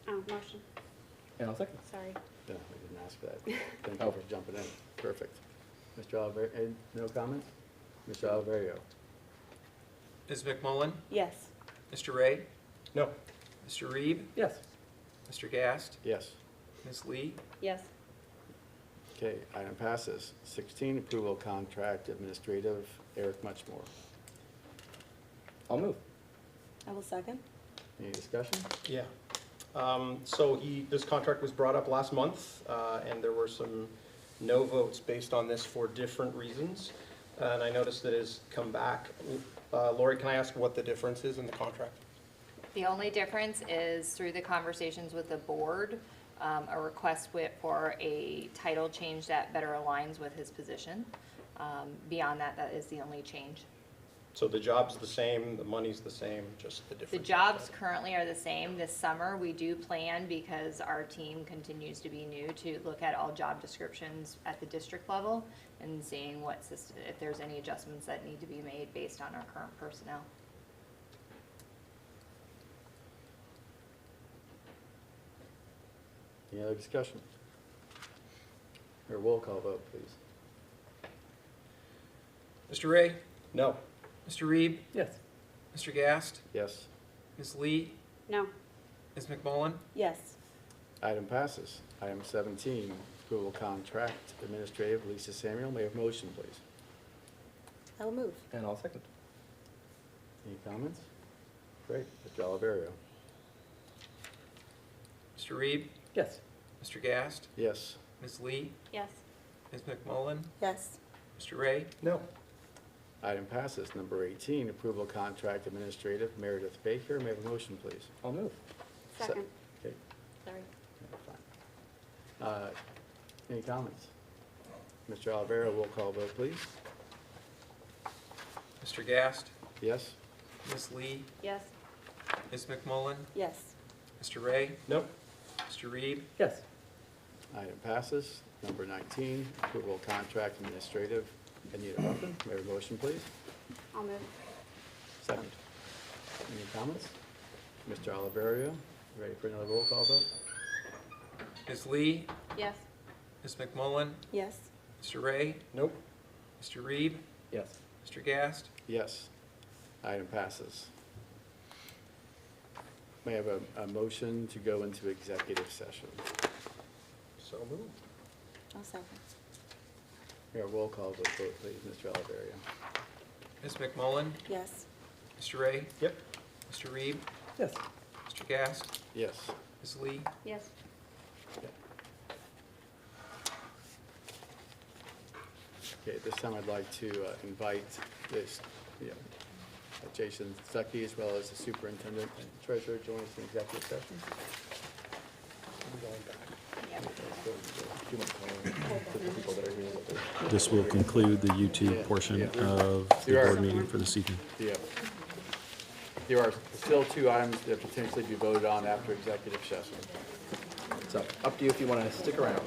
Oh, motion. And I'll second. Sorry. No, I didn't ask for that. Thank you for jumping in. Perfect. Mr. Oliveira, no comments? Mr. Oliveira. Ms. McMullen? Yes. Mr. Ray? No. Mr. Reeb? Yes. Mr. Gast? Yes. Ms. Lee? Yes. Okay, item passes. 16, approval of contract administrative, Eric Muchmore. I'll move. I will second. Any discussion? Yeah. So this contract was brought up last month, and there were some no votes based on this for different reasons. And I noticed that it has come back. Lori, can I ask what the difference is in the contract? The only difference is through the conversations with the board, a request for a title change that better aligns with his position. Beyond that, that is the only change. So the job's the same, the money's the same, just the difference? The jobs currently are the same. This summer, we do plan, because our team continues to be new, to look at all job descriptions at the district level and seeing if there's any adjustments that need to be made based on our current personnel. Any other discussion? Or roll call vote, please. Mr. Ray? No. Mr. Reeb? Yes. Mr. Gast? Yes. Ms. Lee? No. Ms. McMullen? Yes. Item passes. Item 17, approval contract administrative, Lisa Samuel. May I have a motion, please? I will move. And I'll second. Any comments? Great. Mr. Oliverio. Mr. Reed? Yes. Mr. Gast? Yes. Ms. Lee? Yes. Ms. McMullen? Yes. Mr. Ray? No. Item passes. Number 18, approval contract administrative, Meredith Baker. May I have a motion, please? I'll move. Second. Okay. Sorry. Yeah, fine. Any comments? Mr. Oliverio, roll call vote, please. Mr. Gast? Yes? Ms. Lee? Yes. Ms. McMullen? Yes. Mr. Ray? Nope. Mr. Reed? Yes. Item passes. Number 19, approval contract administrative, Anita Ruffin. May I have a motion, please? I'll move. Second. Any comments? Mr. Oliverio, ready for another roll call vote? Ms. Lee? Yes. Ms. McMullen? Yes. Mr. Ray? Nope. Mr. Reed? Yes. Mr. Gast? Yes. Item passes. May I have a motion to go into executive session? So moved. I'll second. May I have a roll call vote, please, Mr. Oliverio? Ms. McMullen? Yes. Mr. Ray? Yep. Mr. Reed? Yes. Mr. Gast? Yes. Ms. Lee? Yes. Okay, at this time I'd like to invite this, Jason Stuckey, as well as the superintendent and treasurer, join us in executive session. This will conclude the YouTube portion of the board meeting for this evening. Yeah. There are still 2 items that potentially be voted on after executive session. So up to you if you want to stick around.